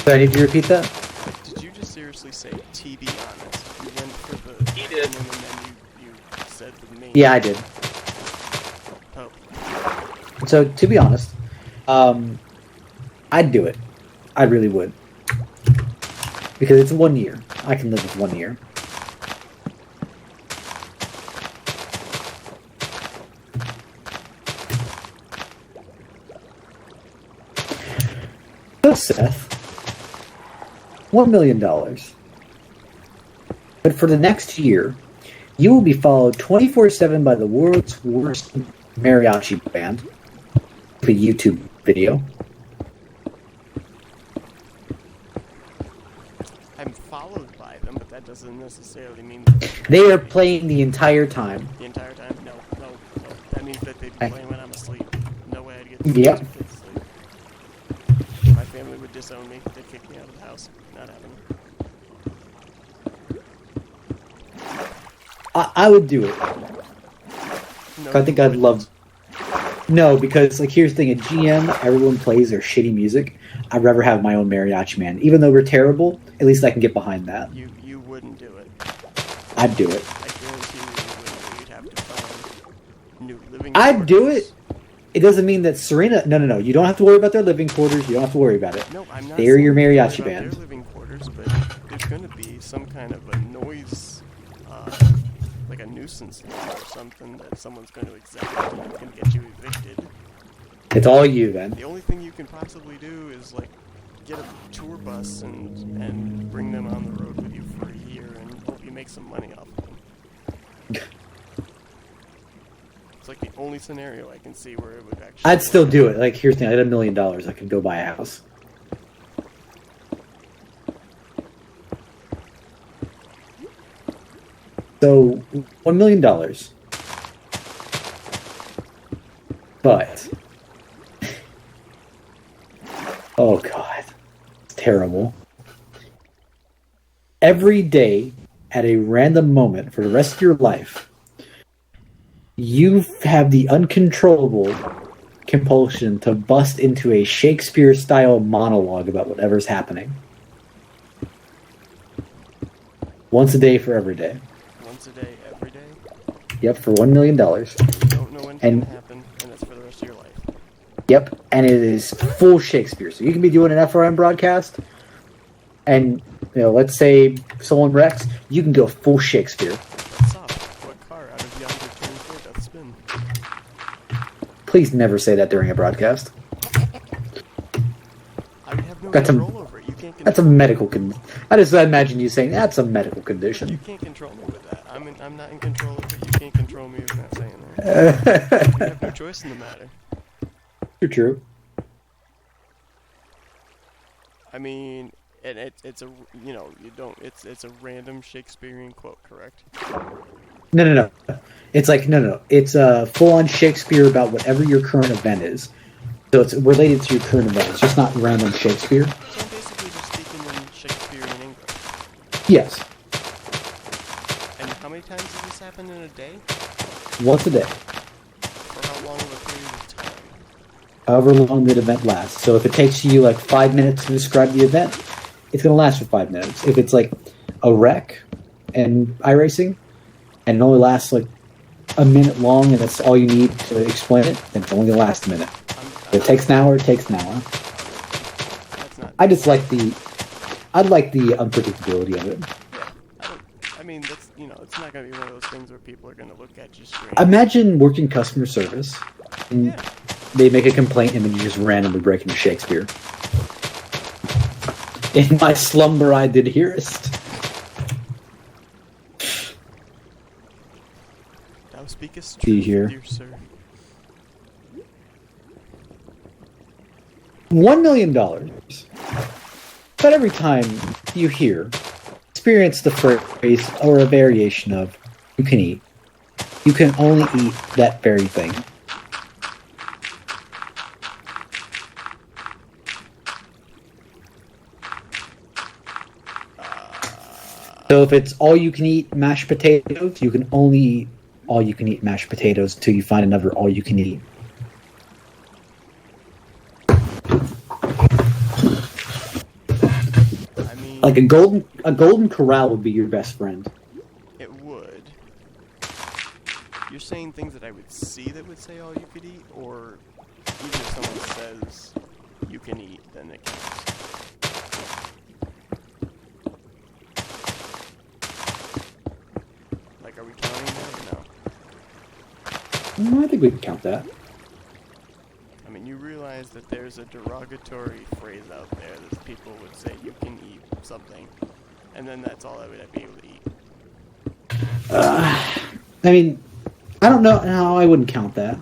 Do I need to repeat that? Did you just seriously say to be honest? You went for the He did. and then you said the main. Yeah, I did. Oh. So, to be honest, I'd do it. I really would. Because it's 1 year. I can live with 1 year. So, Seth, $1 million. But for the next year, you will be followed 24/7 by the world's worst mariachi band. A YouTube video. I'm followed by them, but that doesn't necessarily mean They are playing the entire time. the entire time. No. That means that they'd be playing when I'm asleep. No way I'd get Yep. to sleep. My family would disown me. They'd kick me out of the house. Not happening. I would do it. No, I think I'd love. No, because like here's the thing: at GM, everyone plays their shitty music. I'd rather have my own mariachi band, even though we're terrible. At least I can get behind that. You wouldn't do it. I'd do it. I guarantee you wouldn't. You'd have to find new living. I'd do quarters. it. It doesn't mean that Serena. No. You don't have to worry about their living quarters. You don't have to worry about it. No, I'm not. They're your saying mariachi about band. Their living quarters, but there's going to be some kind of a noise, like a nuisance law or something that someone's going to exact and can get you evicted. It's all you then. The only thing you can possibly do is like get a tour bus and bring them on the road with you for a year and hope you make some money off of them. It's like the only scenario I can see where it would actually. I'd still do it. Like here's the thing: I had $1 million. I could go buy a house. So $1 million. But oh god, it's terrible. Every day, at a random moment for the rest of your life, you have the uncontrollable compulsion to bust into a Shakespeare-style monologue about whatever's happening. Once a day for every day. Once a day, every day. Yep, for $1 million. You don't know when it's And- going to happen, and it's for the rest of your life. Yep, and it is full Shakespeare. So you can be doing an FRM broadcast, and let's say someone wrecks, you can go full Shakespeare. What's up? What car out of yonder turn for doth spin? Please never say that during a broadcast. I would have no That's a- control over it. You can't control That's a medical condition. I just imagine you saying that's a medical condition. You can't control me with that. I'm not in control of it. You can't control me with not saying that. You have no choice in the matter. True. I mean, and it's a you don't it's a random Shakespearean quote, correct? No. It's like no. It's a full-on Shakespeare about whatever your current event is. So it's related to your current event. It's just not random Shakespeare. So I'm basically just speaking in Shakespearean English. Yes, And how many times does this happen in a day? once a day, For how long of a period of time? however long the event lasts. So if it takes you like 5 minutes to describe the event, it's going to last for 5 minutes. If it's like a wreck and iRacing, and it only lasts like a minute long, and that's all you need to explain it, then it's only going to last a minute. If it takes an hour, it takes an hour. That's not. I just like I'd like the unpredictability of it. I mean, that's it's not gonna be one of those things where people are gonna look at you strange. Imagine working customer service, and they make a complaint, and then you just randomly break into Shakespeare. In my slumber I did hearest. Thou speakest Do you truth, hear? dear sir. $1 million. But every time you experience the phrase or a variation of "you can eat," you can only eat that very thing. So if it's all you can eat mashed potatoes, you can only eat all you can eat mashed potatoes until you find another all you can eat. I mean, Like a golden corral would be your best friend. it would. You're saying things that I would see that would say all you could eat, or even if someone says you can eat, then it counts. Like, are we counting that or no? I think we can count that. I mean, you realize that there's a derogatory phrase out there that people would say you can eat something, and then that's all I would be able to eat. I mean, I don't know. No, I wouldn't count that.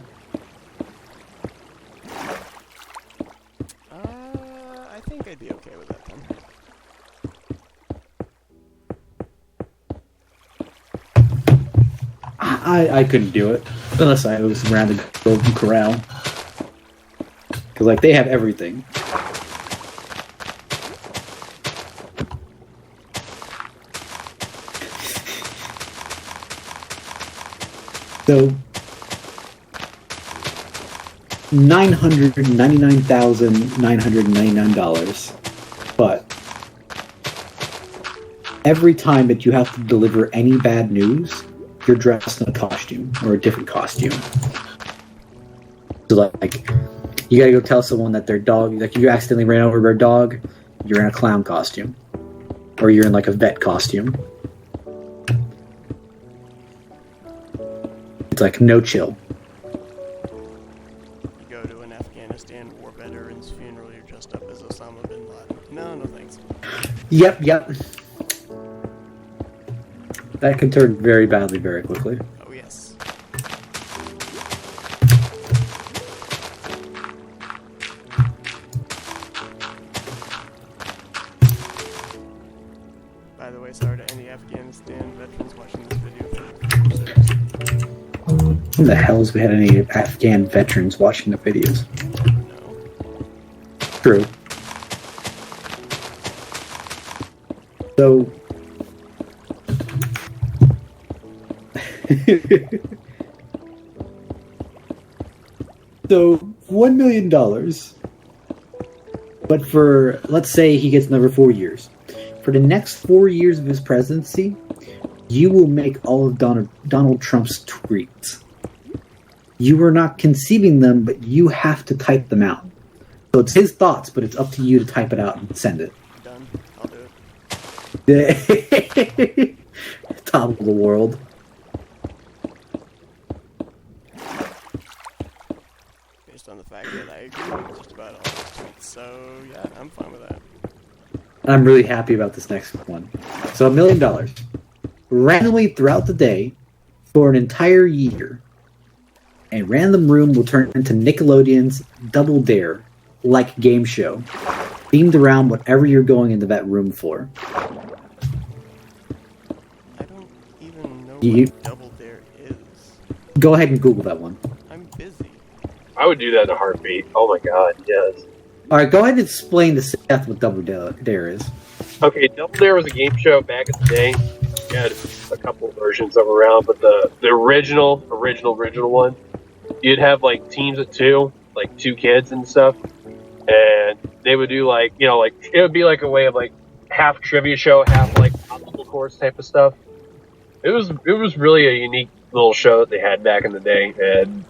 I think I'd be okay with that then. I couldn't do it unless I was around the Golden Corral, because like they have everything. So, $999,999. But every time that you have to deliver any bad news, you're dressed in a costume or a different costume. So, like, you gotta go tell someone that their dog, like, you accidentally ran over their dog, you're in a clown costume. Or you're in, like, a vet costume. It's like no chill. You go to an Afghanistan war veteran's funeral, you're dressed up as Osama bin Laden. No, no thanks. Yep. That can turn very badly very quickly. Oh, yes. By the way, sorry to any Afghanistan veterans watching this video. When the hell has we had any Afghan veterans watching the videos? No. True. So... So, $1 million. But for, let's say he gets another 4 years. For the next 4 years of his presidency, you will make all of Donald Trump's tweets. You are not conceiving them, but you have to type them out. So it's his thoughts, but it's up to you to type it out and send it. Done. I'll do it. Top of the world. Based on the fact that I agree with just about all his tweets. So, yeah, I'm fine with that. I'm really happy about this next one. So $1 million. Randomly throughout the day, for an entire year, a random room will turn into Nickelodeon's Double Dare-like game show, themed around whatever you're going into that room for. I don't even know You- what Double Dare is. Go ahead and Google that one. I'm busy. I would do that in a heartbeat. Oh my god, yes. Alright, go ahead and explain to Seth what Double Dare is. Okay, Double Dare was a game show back in the day. You had a couple of versions of around, but the original one, you'd have like teams of two, like two kids and stuff, and they would do like, you know, like it would be like a way of like half trivia show, half like obstacle course type of stuff. It was really a unique little show that they had back in the day, and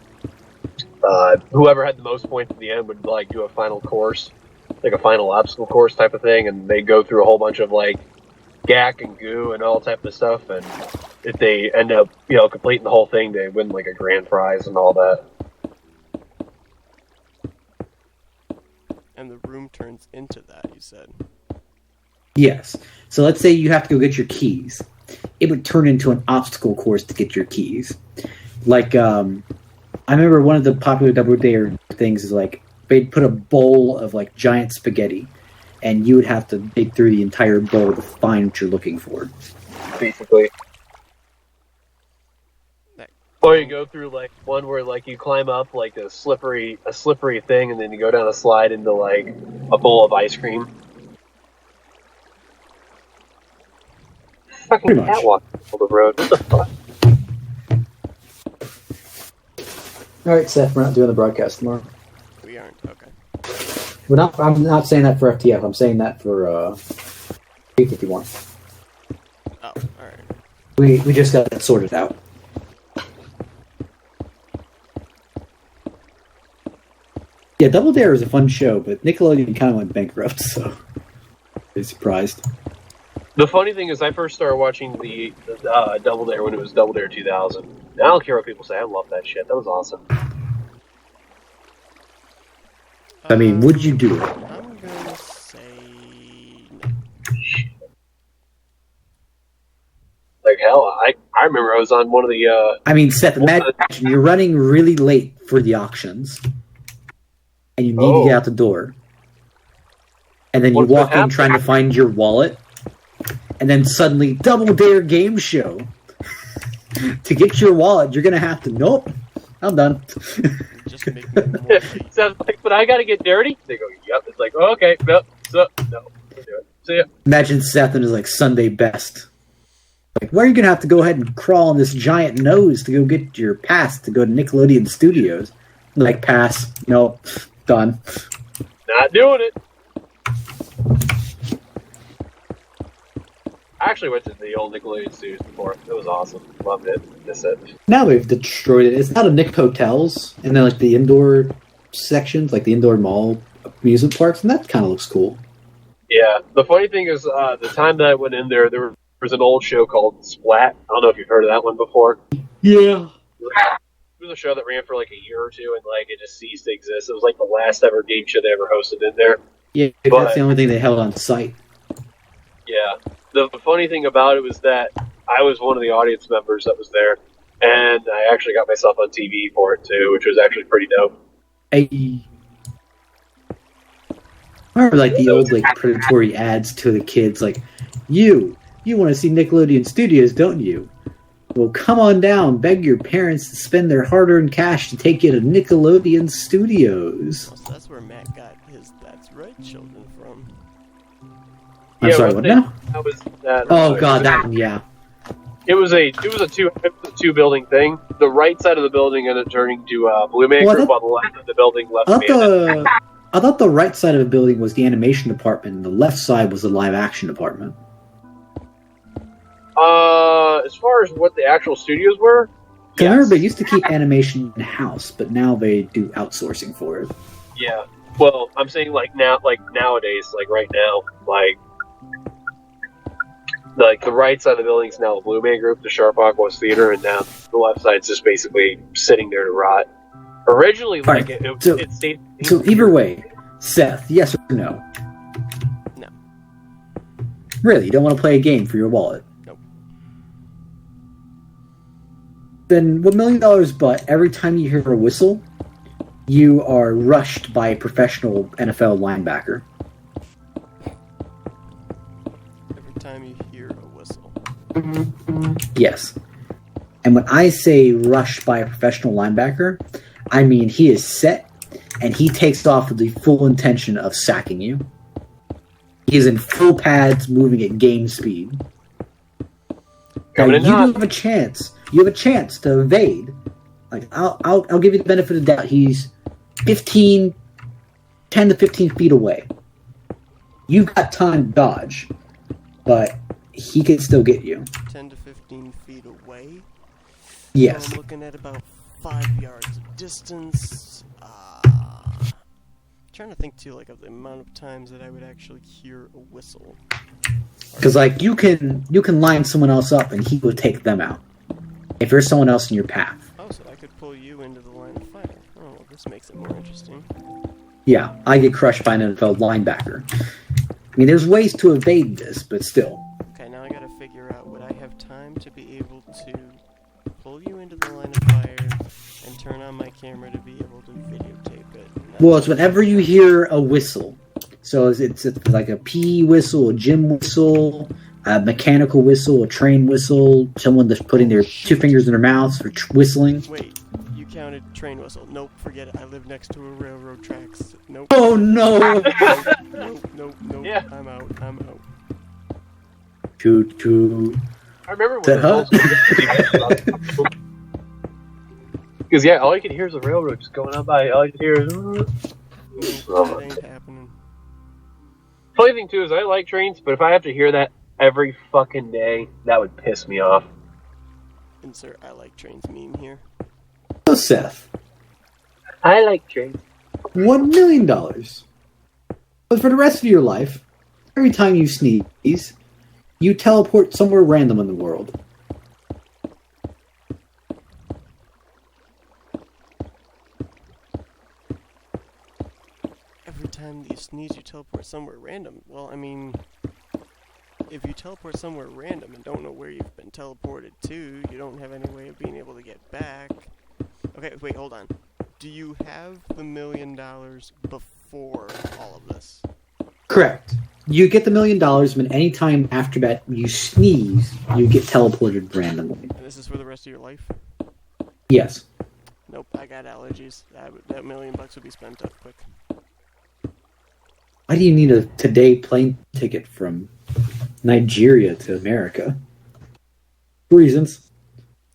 whoever had the most points at the end would like do a final course, like a final obstacle course type of thing, and they go through a whole bunch of like gack and goo and all type of stuff, and if they end up, you know, completing the whole thing, they win like a grand prize and all that. And the room turns into that, you said. Yes. So let's say you have to go get your keys. It would turn into an obstacle course to get your keys. Like, I remember one of the popular Double Dare things is like, they'd put a bowl of like giant spaghetti, and you would have to dig through the entire bowl to find what you're looking for. Basically. That- Or you go through like one where like you climb up like a slippery thing, and then you go down a slide into like a bowl of ice cream. Fucking Pretty much. catwalk on the road. What the fuck? Alright, Seth, we're not doing the broadcast tomorrow. We aren't. Okay. I'm not saying that for FTF, I'm saying that for 851. Oh, alright. We just got that sorted out. Yeah, Double Dare is a fun show, but Nickelodeon kind of went bankrupt, so I'm surprised. The funny thing is, I first started watching the Double Dare when it was Double Dare 2000. I don't care what people say. I love that shit. That was awesome. I mean, would you do it? I'm gonna say no. Like hell, I remember I was on one of the. I mean, Seth, imagine you're running really late for the auctions, and you need to get out the door, and then you What's walk in happening? trying to find your wallet, and then suddenly Double Dare game show. To get your wallet, you're gonna have to. Nope, I'm done. Just make me more late. Sounds like, but I gotta get dirty. They go, yep. It's like, oh, okay, no, so no, we'll do it. See ya. Imagine Seth and his like Sunday best. Like, why are you going to have to go ahead and crawl on this giant nose to go get your pass to go to Nickelodeon Studios? Like, pass. Nope. Done. Not doing it. I actually went to the old Nickelodeon Studios before. It was awesome. Loved it. Miss it. Now they've destroyed it. It's out of Nick Hotels, and then, like, the indoor sections, like the indoor mall amusement parks, and that kind of looks cool. Yeah. The funny thing is, the time that I went in there was an old show called Splat. I don't know if you've heard of that one before. Yeah. It was a show that ran for like a year or two, and like it just ceased to exist. It was like the last ever game show they ever hosted in there. Yeah, But- that's the only thing they held on site. Yeah. The funny thing about it was that I was one of the audience members that was there, and I actually got myself on TV for it too, which was actually pretty dope. I remember, like, the old, like, predatory ads to the kids, like, you want to see Nickelodeon Studios, don't you? Well, come on down, beg your parents to spend their hard-earned cash to take you to Nickelodeon Studios. So that's where Matt got his That's Right children from. I'm sorry, what now? That was that. Oh, God, that one, yeah. It was a two building thing. The right side of the building ended up turning to Blue Man Well, Group, while the left of the building left I thought the right side of the building was the animation department, and the left side was the live-action department. As far as what the actual studios were, Because I remember they used to keep animation in-house, but now they do outsourcing for it. yeah. Well, I'm saying like nowadays, like right now, like the right side of the building is now the Blue Man Group, the Sharp Aquos Theater, and now the left side's just basically sitting there to rot. Originally, like Right. it stayed. So either way, Seth, yes or no? No. Really, you don't want to play a game for your wallet? Nope. Then $1 million, but every time you hear a whistle, you are rushed by a professional NFL linebacker. Every time you hear a whistle. Yes. And when I say rushed by a professional linebacker, I mean he is set and he takes off with the full intention of sacking you. He is in full pads, moving at game speed. Now, Coming you in do hot. have a chance. You have a chance to evade. Like I'll give you the benefit of the doubt. He's 10 to 15 feet away. You've got time to dodge, but he can still get you. 10 to 15 feet away. Yes. So I'm looking at about 5 yards of distance. Trying to think too, like, of the amount of times that I would actually hear a whistle. Because like you can line someone else up and he will take them out. If there's someone else in your path. Oh, so I could pull you into the line of fire. Oh, well, this makes it more interesting. Yeah, I get crushed by an NFL linebacker. I mean, there's ways to evade this, but still. Okay, now I gotta figure out, would I have time to be able to pull you into the line of fire and turn on my camera to be able to videotape it? Well, it's whenever you hear a whistle. So it's like a pee whistle, a gym whistle, a mechanical whistle, a train whistle, someone that's putting their two fingers in their mouths for whistling. Wait, you counted train whistle. Nope, forget it. I live next to a railroad tracks. Nope. Oh no! Nope. Yeah. I'm out. Toot toot. I remember when That because yeah, all you could hear is the railroad just going on by. All you could hear is. That ain't happening. Funny thing too is I like trains, but if I have to hear that every fucking day, that would piss me off. Insert I like trains meme here. So Seth, I like trains. $1 million. But for the rest of your life, every time you sneeze, you teleport somewhere random in the world. Every time you sneeze, you teleport somewhere random. Well, I mean, if you teleport somewhere random and don't know where you've been teleported to, you don't have any way of being able to get back. Okay, wait, hold on. Do you have the $1 million before all of this? Correct. You get the $1 million, and any time after that you sneeze, you get teleported randomly. And this is for the rest of your life? Yes. Nope, I got allergies. That $1 million would be spent up quick. Why do you need a today plane ticket from Nigeria to America? Reasons.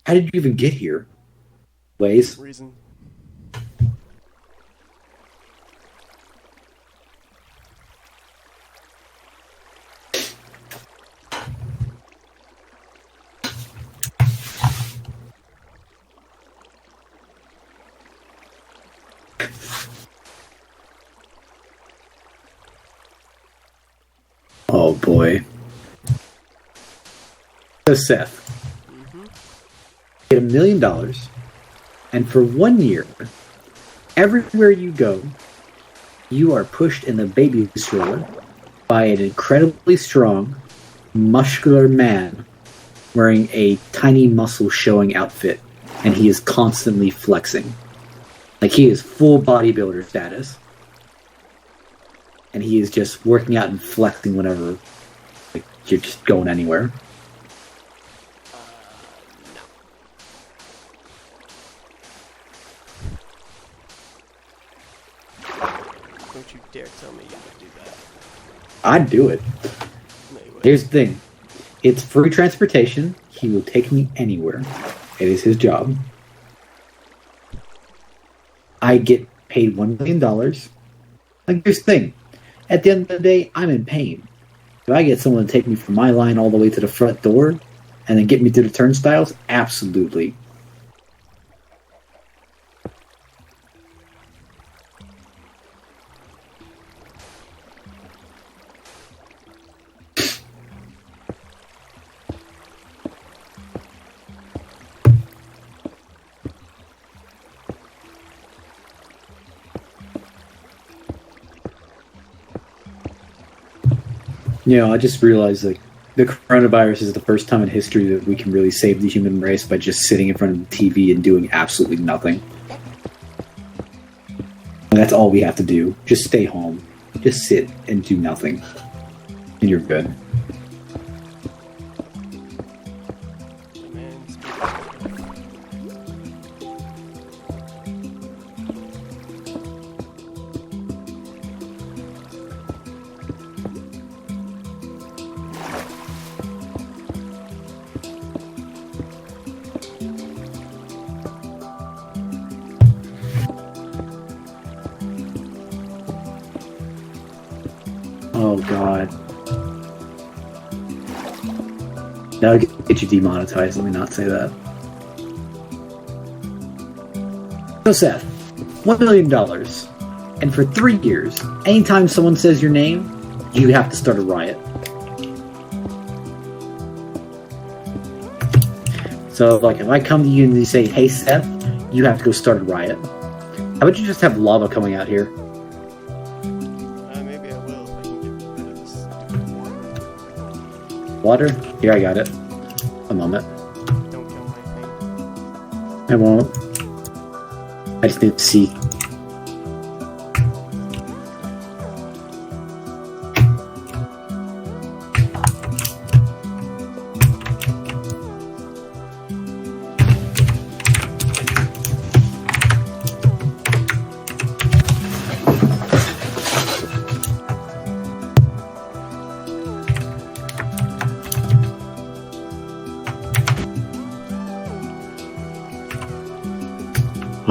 How did you even get here? Ways. Reason. Oh boy. So Seth, get $1 million, and for 1 year, everywhere you go, you are pushed in the baby stroller by an incredibly strong, muscular man wearing a tiny muscle showing outfit, and he is constantly flexing. Like, he is full bodybuilder status. And he is just working out and flexing whenever like, you're just going anywhere. Don't you dare tell me you would do that. I'd do it. No, you wouldn't. Here's the thing. It's free transportation. He will take me anywhere. It is his job. I get paid $1 million. Like, here's the thing. At the end of the day, I'm in pain. Do I get someone to take me from my line all the way to the front door and then get me through the turnstiles? Absolutely. You know, I just realized that the coronavirus is the first time in history that we can really save the human race by just sitting in front of the TV and doing absolutely nothing. And that's all we have to do. Just stay home. Just sit and do nothing. And you're good. Man, Oh, God. That'll get you demonetized. Let me not say that. So, Seth, $1 million. And for 3 years, anytime someone says your name, you have to start a riot. So, like, if I come to you and you say, hey, Seth, you have to go start a riot. How about you just have lava coming out here? maybe I will if I can get rid of this stupid water. Water? Here, I got it. A moment. Don't kill my thing. I won't. I just need to see.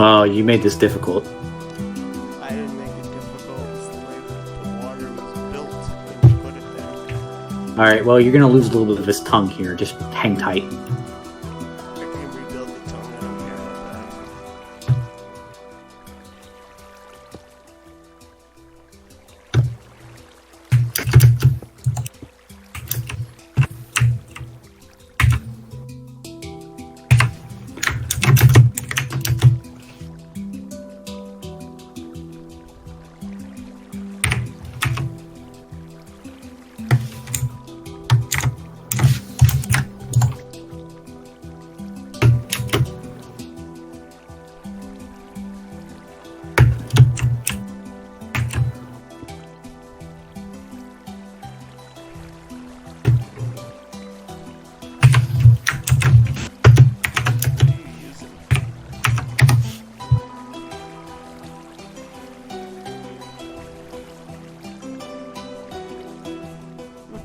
Oh, you made this difficult. I didn't make it difficult. It's the way that the water was built when you put it there. Alright, well, you're gonna lose a little bit of his tongue here. Just hang tight. I can rebuild the tongue. I don't care about that.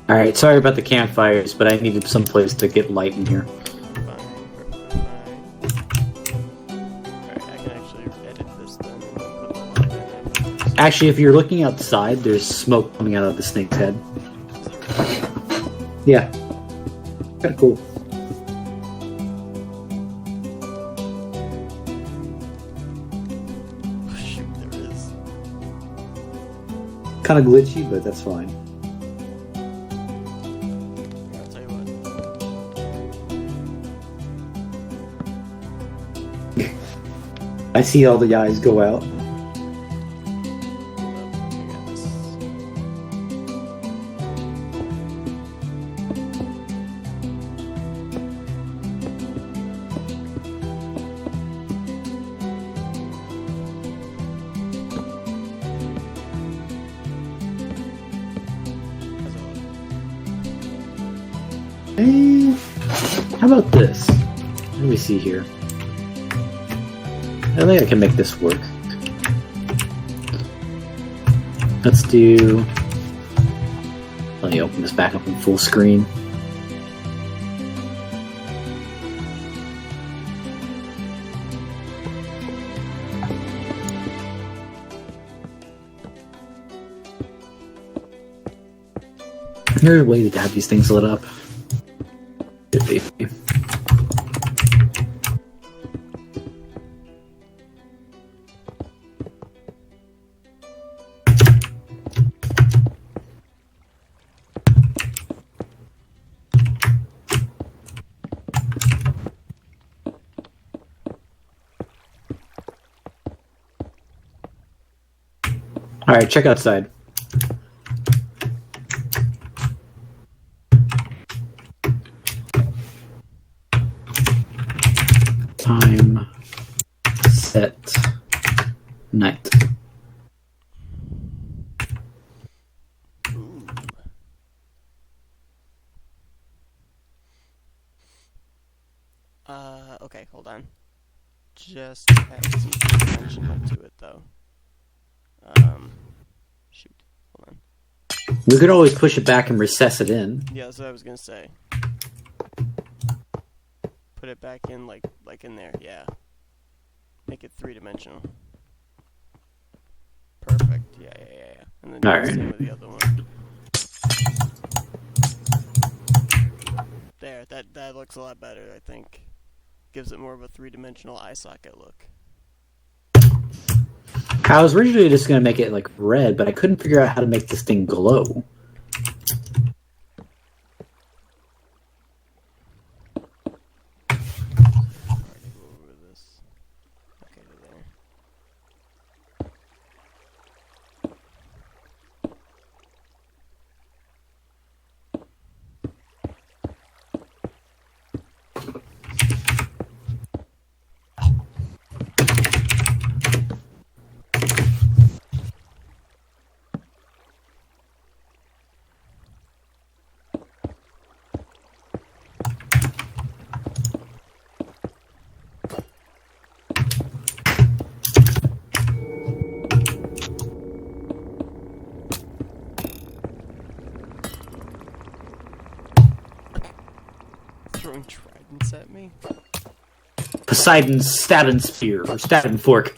Alright, sorry about the campfires, but I needed some place to get light in here. Actually, if you're looking outside, there's smoke coming out of the snake's head. Yeah. Kind of cool. Oh, shoot, there is. Kind of glitchy, but that's fine. I'll tell you what. I see all the eyes go out. How about this? Let me see here. I think I can make this work. Let's do... Let me open this back up in full screen. Is there a way to have these things lit up? Could be. Alright, check outside. Time, set, night. Ooh. Okay, hold on. Just add some dimensional to it, though. Shoot. Hold on. We could always push it back and recess it in. Yeah, that's what I was gonna say. Put it back in, like in there, yeah. Make it 3-dimensional. Perfect, yeah. And then do the same with the other one. There, that looks a lot better, I think. Gives it more of a 3-dimensional eye socket look. I was originally just going to make it like red, but I couldn't figure out how to make this thing glow. Throwing tridents at me? Poseidon's stabbing spear, or stabbing fork.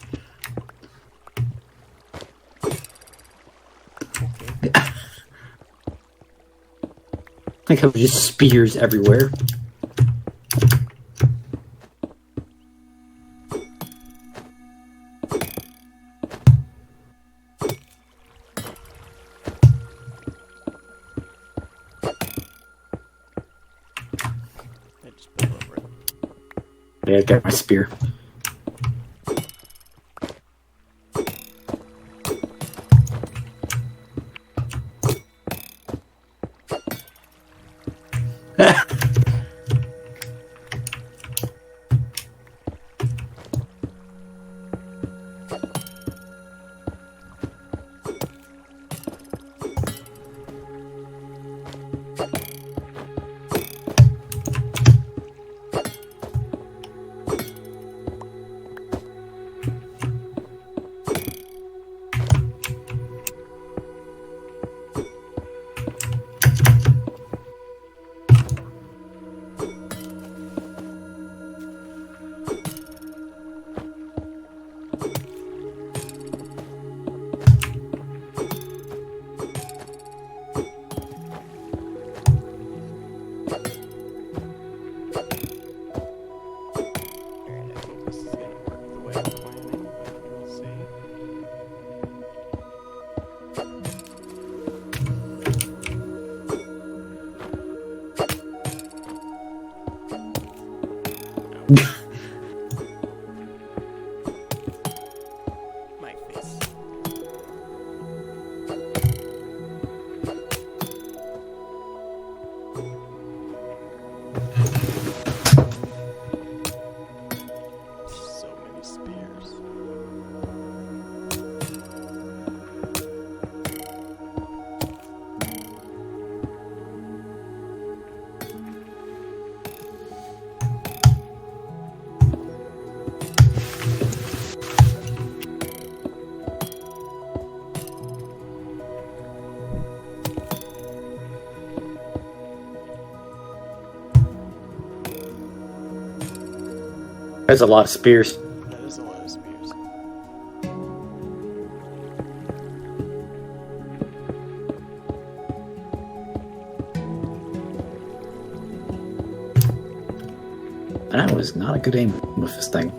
Like how just spears everywhere. Yeah, I got my spear. That's a lot of spears. That is a lot of spears. That was not a good aim with this thing.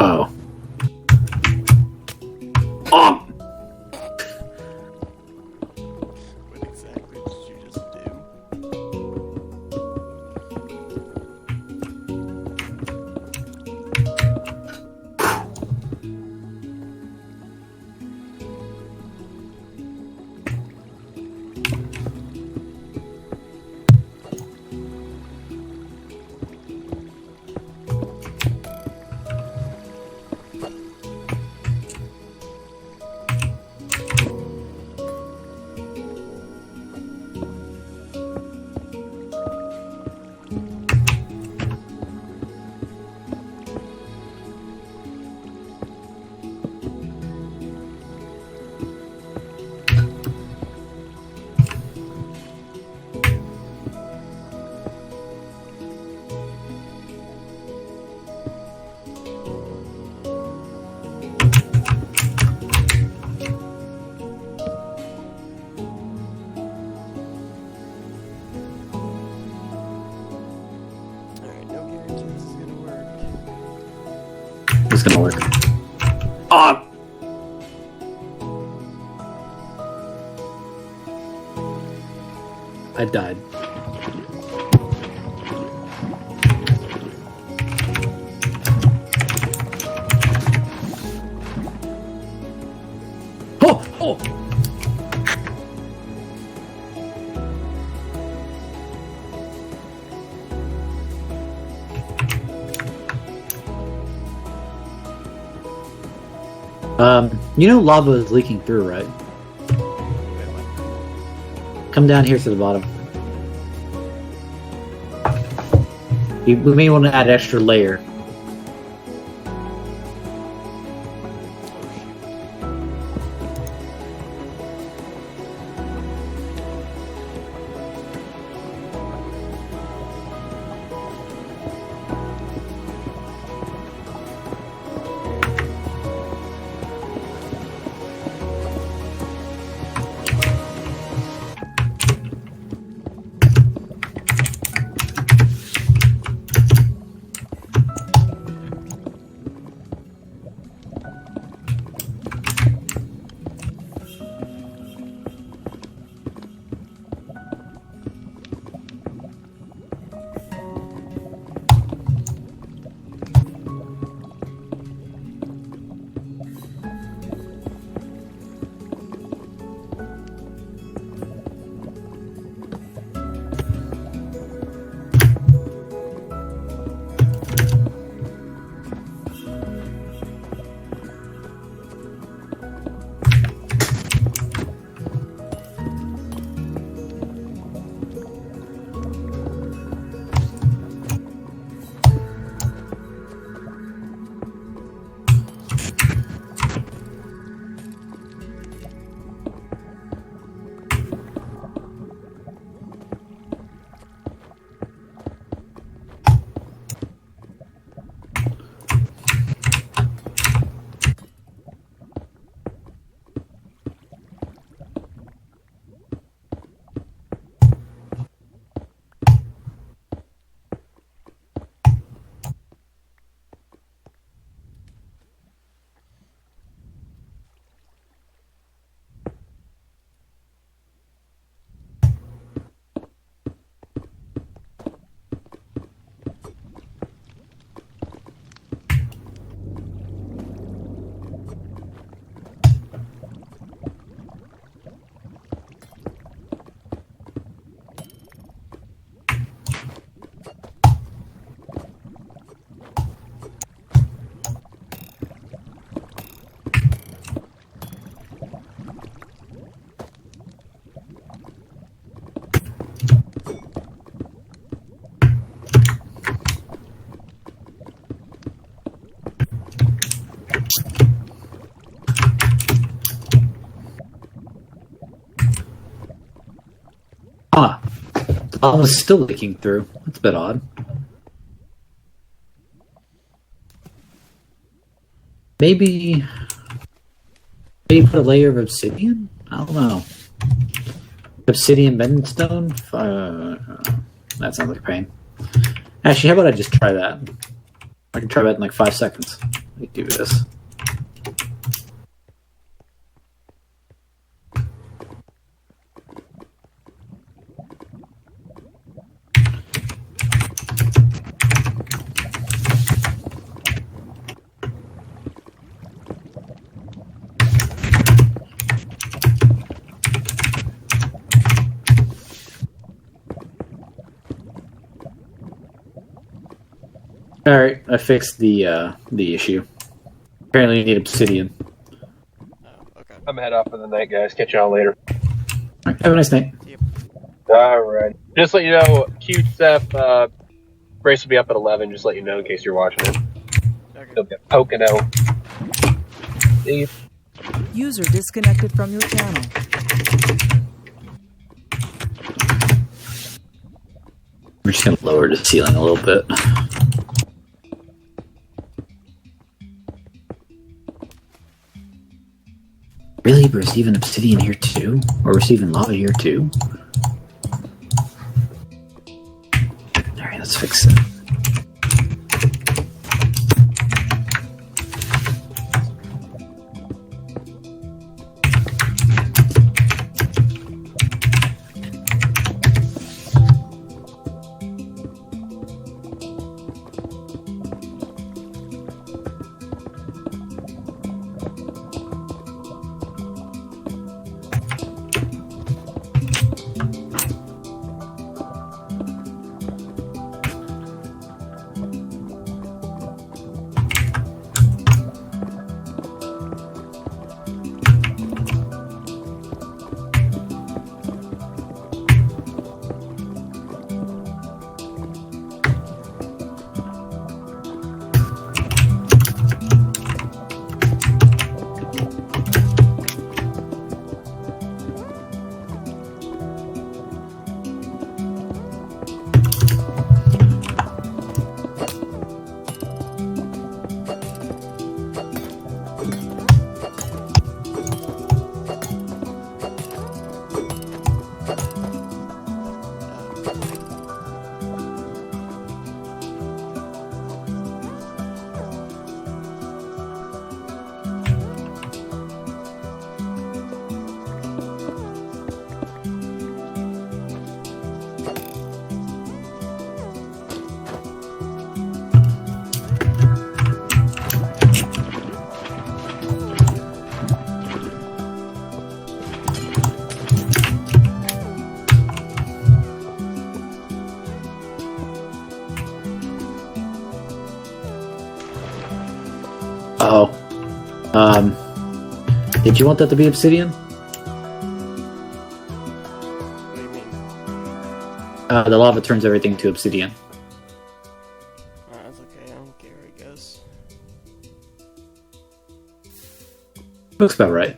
Oh. Oh! What exactly did you just do? Alright, no guarantee this is gonna work. It's gonna work. Oh! I died. Oh! Oh! You know lava is leaking through, right? Come down here to the bottom. We may want to add an extra layer. Ah, the lava is still leaking through. That's a bit odd. Maybe put a layer of obsidian? I don't know. Obsidian bending stone? That sounds like a pain. Actually, how about I just try that? I can try that in like 5 seconds. Let me do this. Alright, I fixed the issue. Apparently you need obsidian. Oh, okay. I'm head off for the night, guys. Catch y'all later. Alright, have a nice night. Alright. Just let you know, cute Seth, Brace will be up at 11, just let you know in case you're watching it. Okay. He'll be poking out. See you. User disconnected from your channel. We're just gonna lower the ceiling a little bit. Really? We're receiving obsidian here too? Or receiving lava here too? Alright, let's fix it. Oh. Did you want that to be obsidian? What do you mean? The lava turns everything to obsidian. That's okay, I don't care, I guess. Looks about right.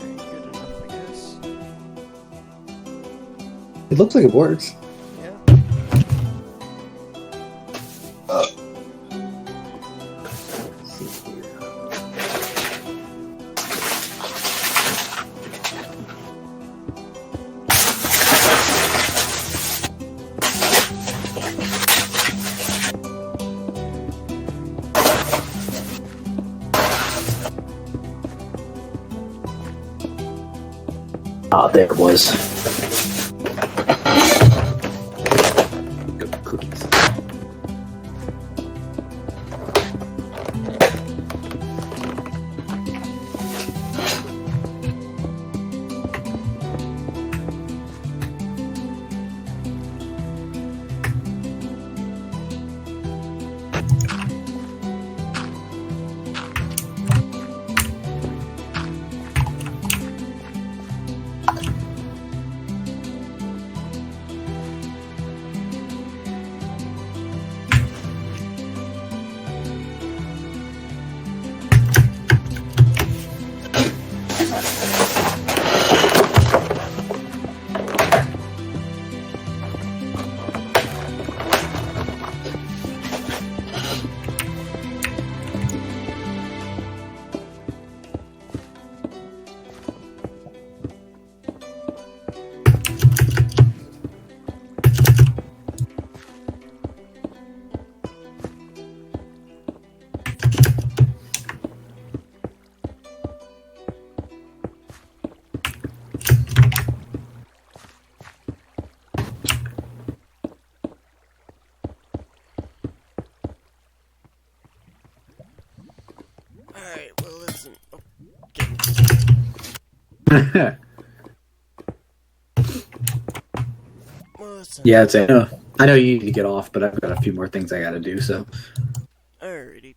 Good enough, I guess. It looks like it works. Yeah. Ah, there it was. Good cookies. Alright, well, listen. Well, listen. Yeah, I know you need to get off, but I've got a few more things I gotta do, so. Alrighty.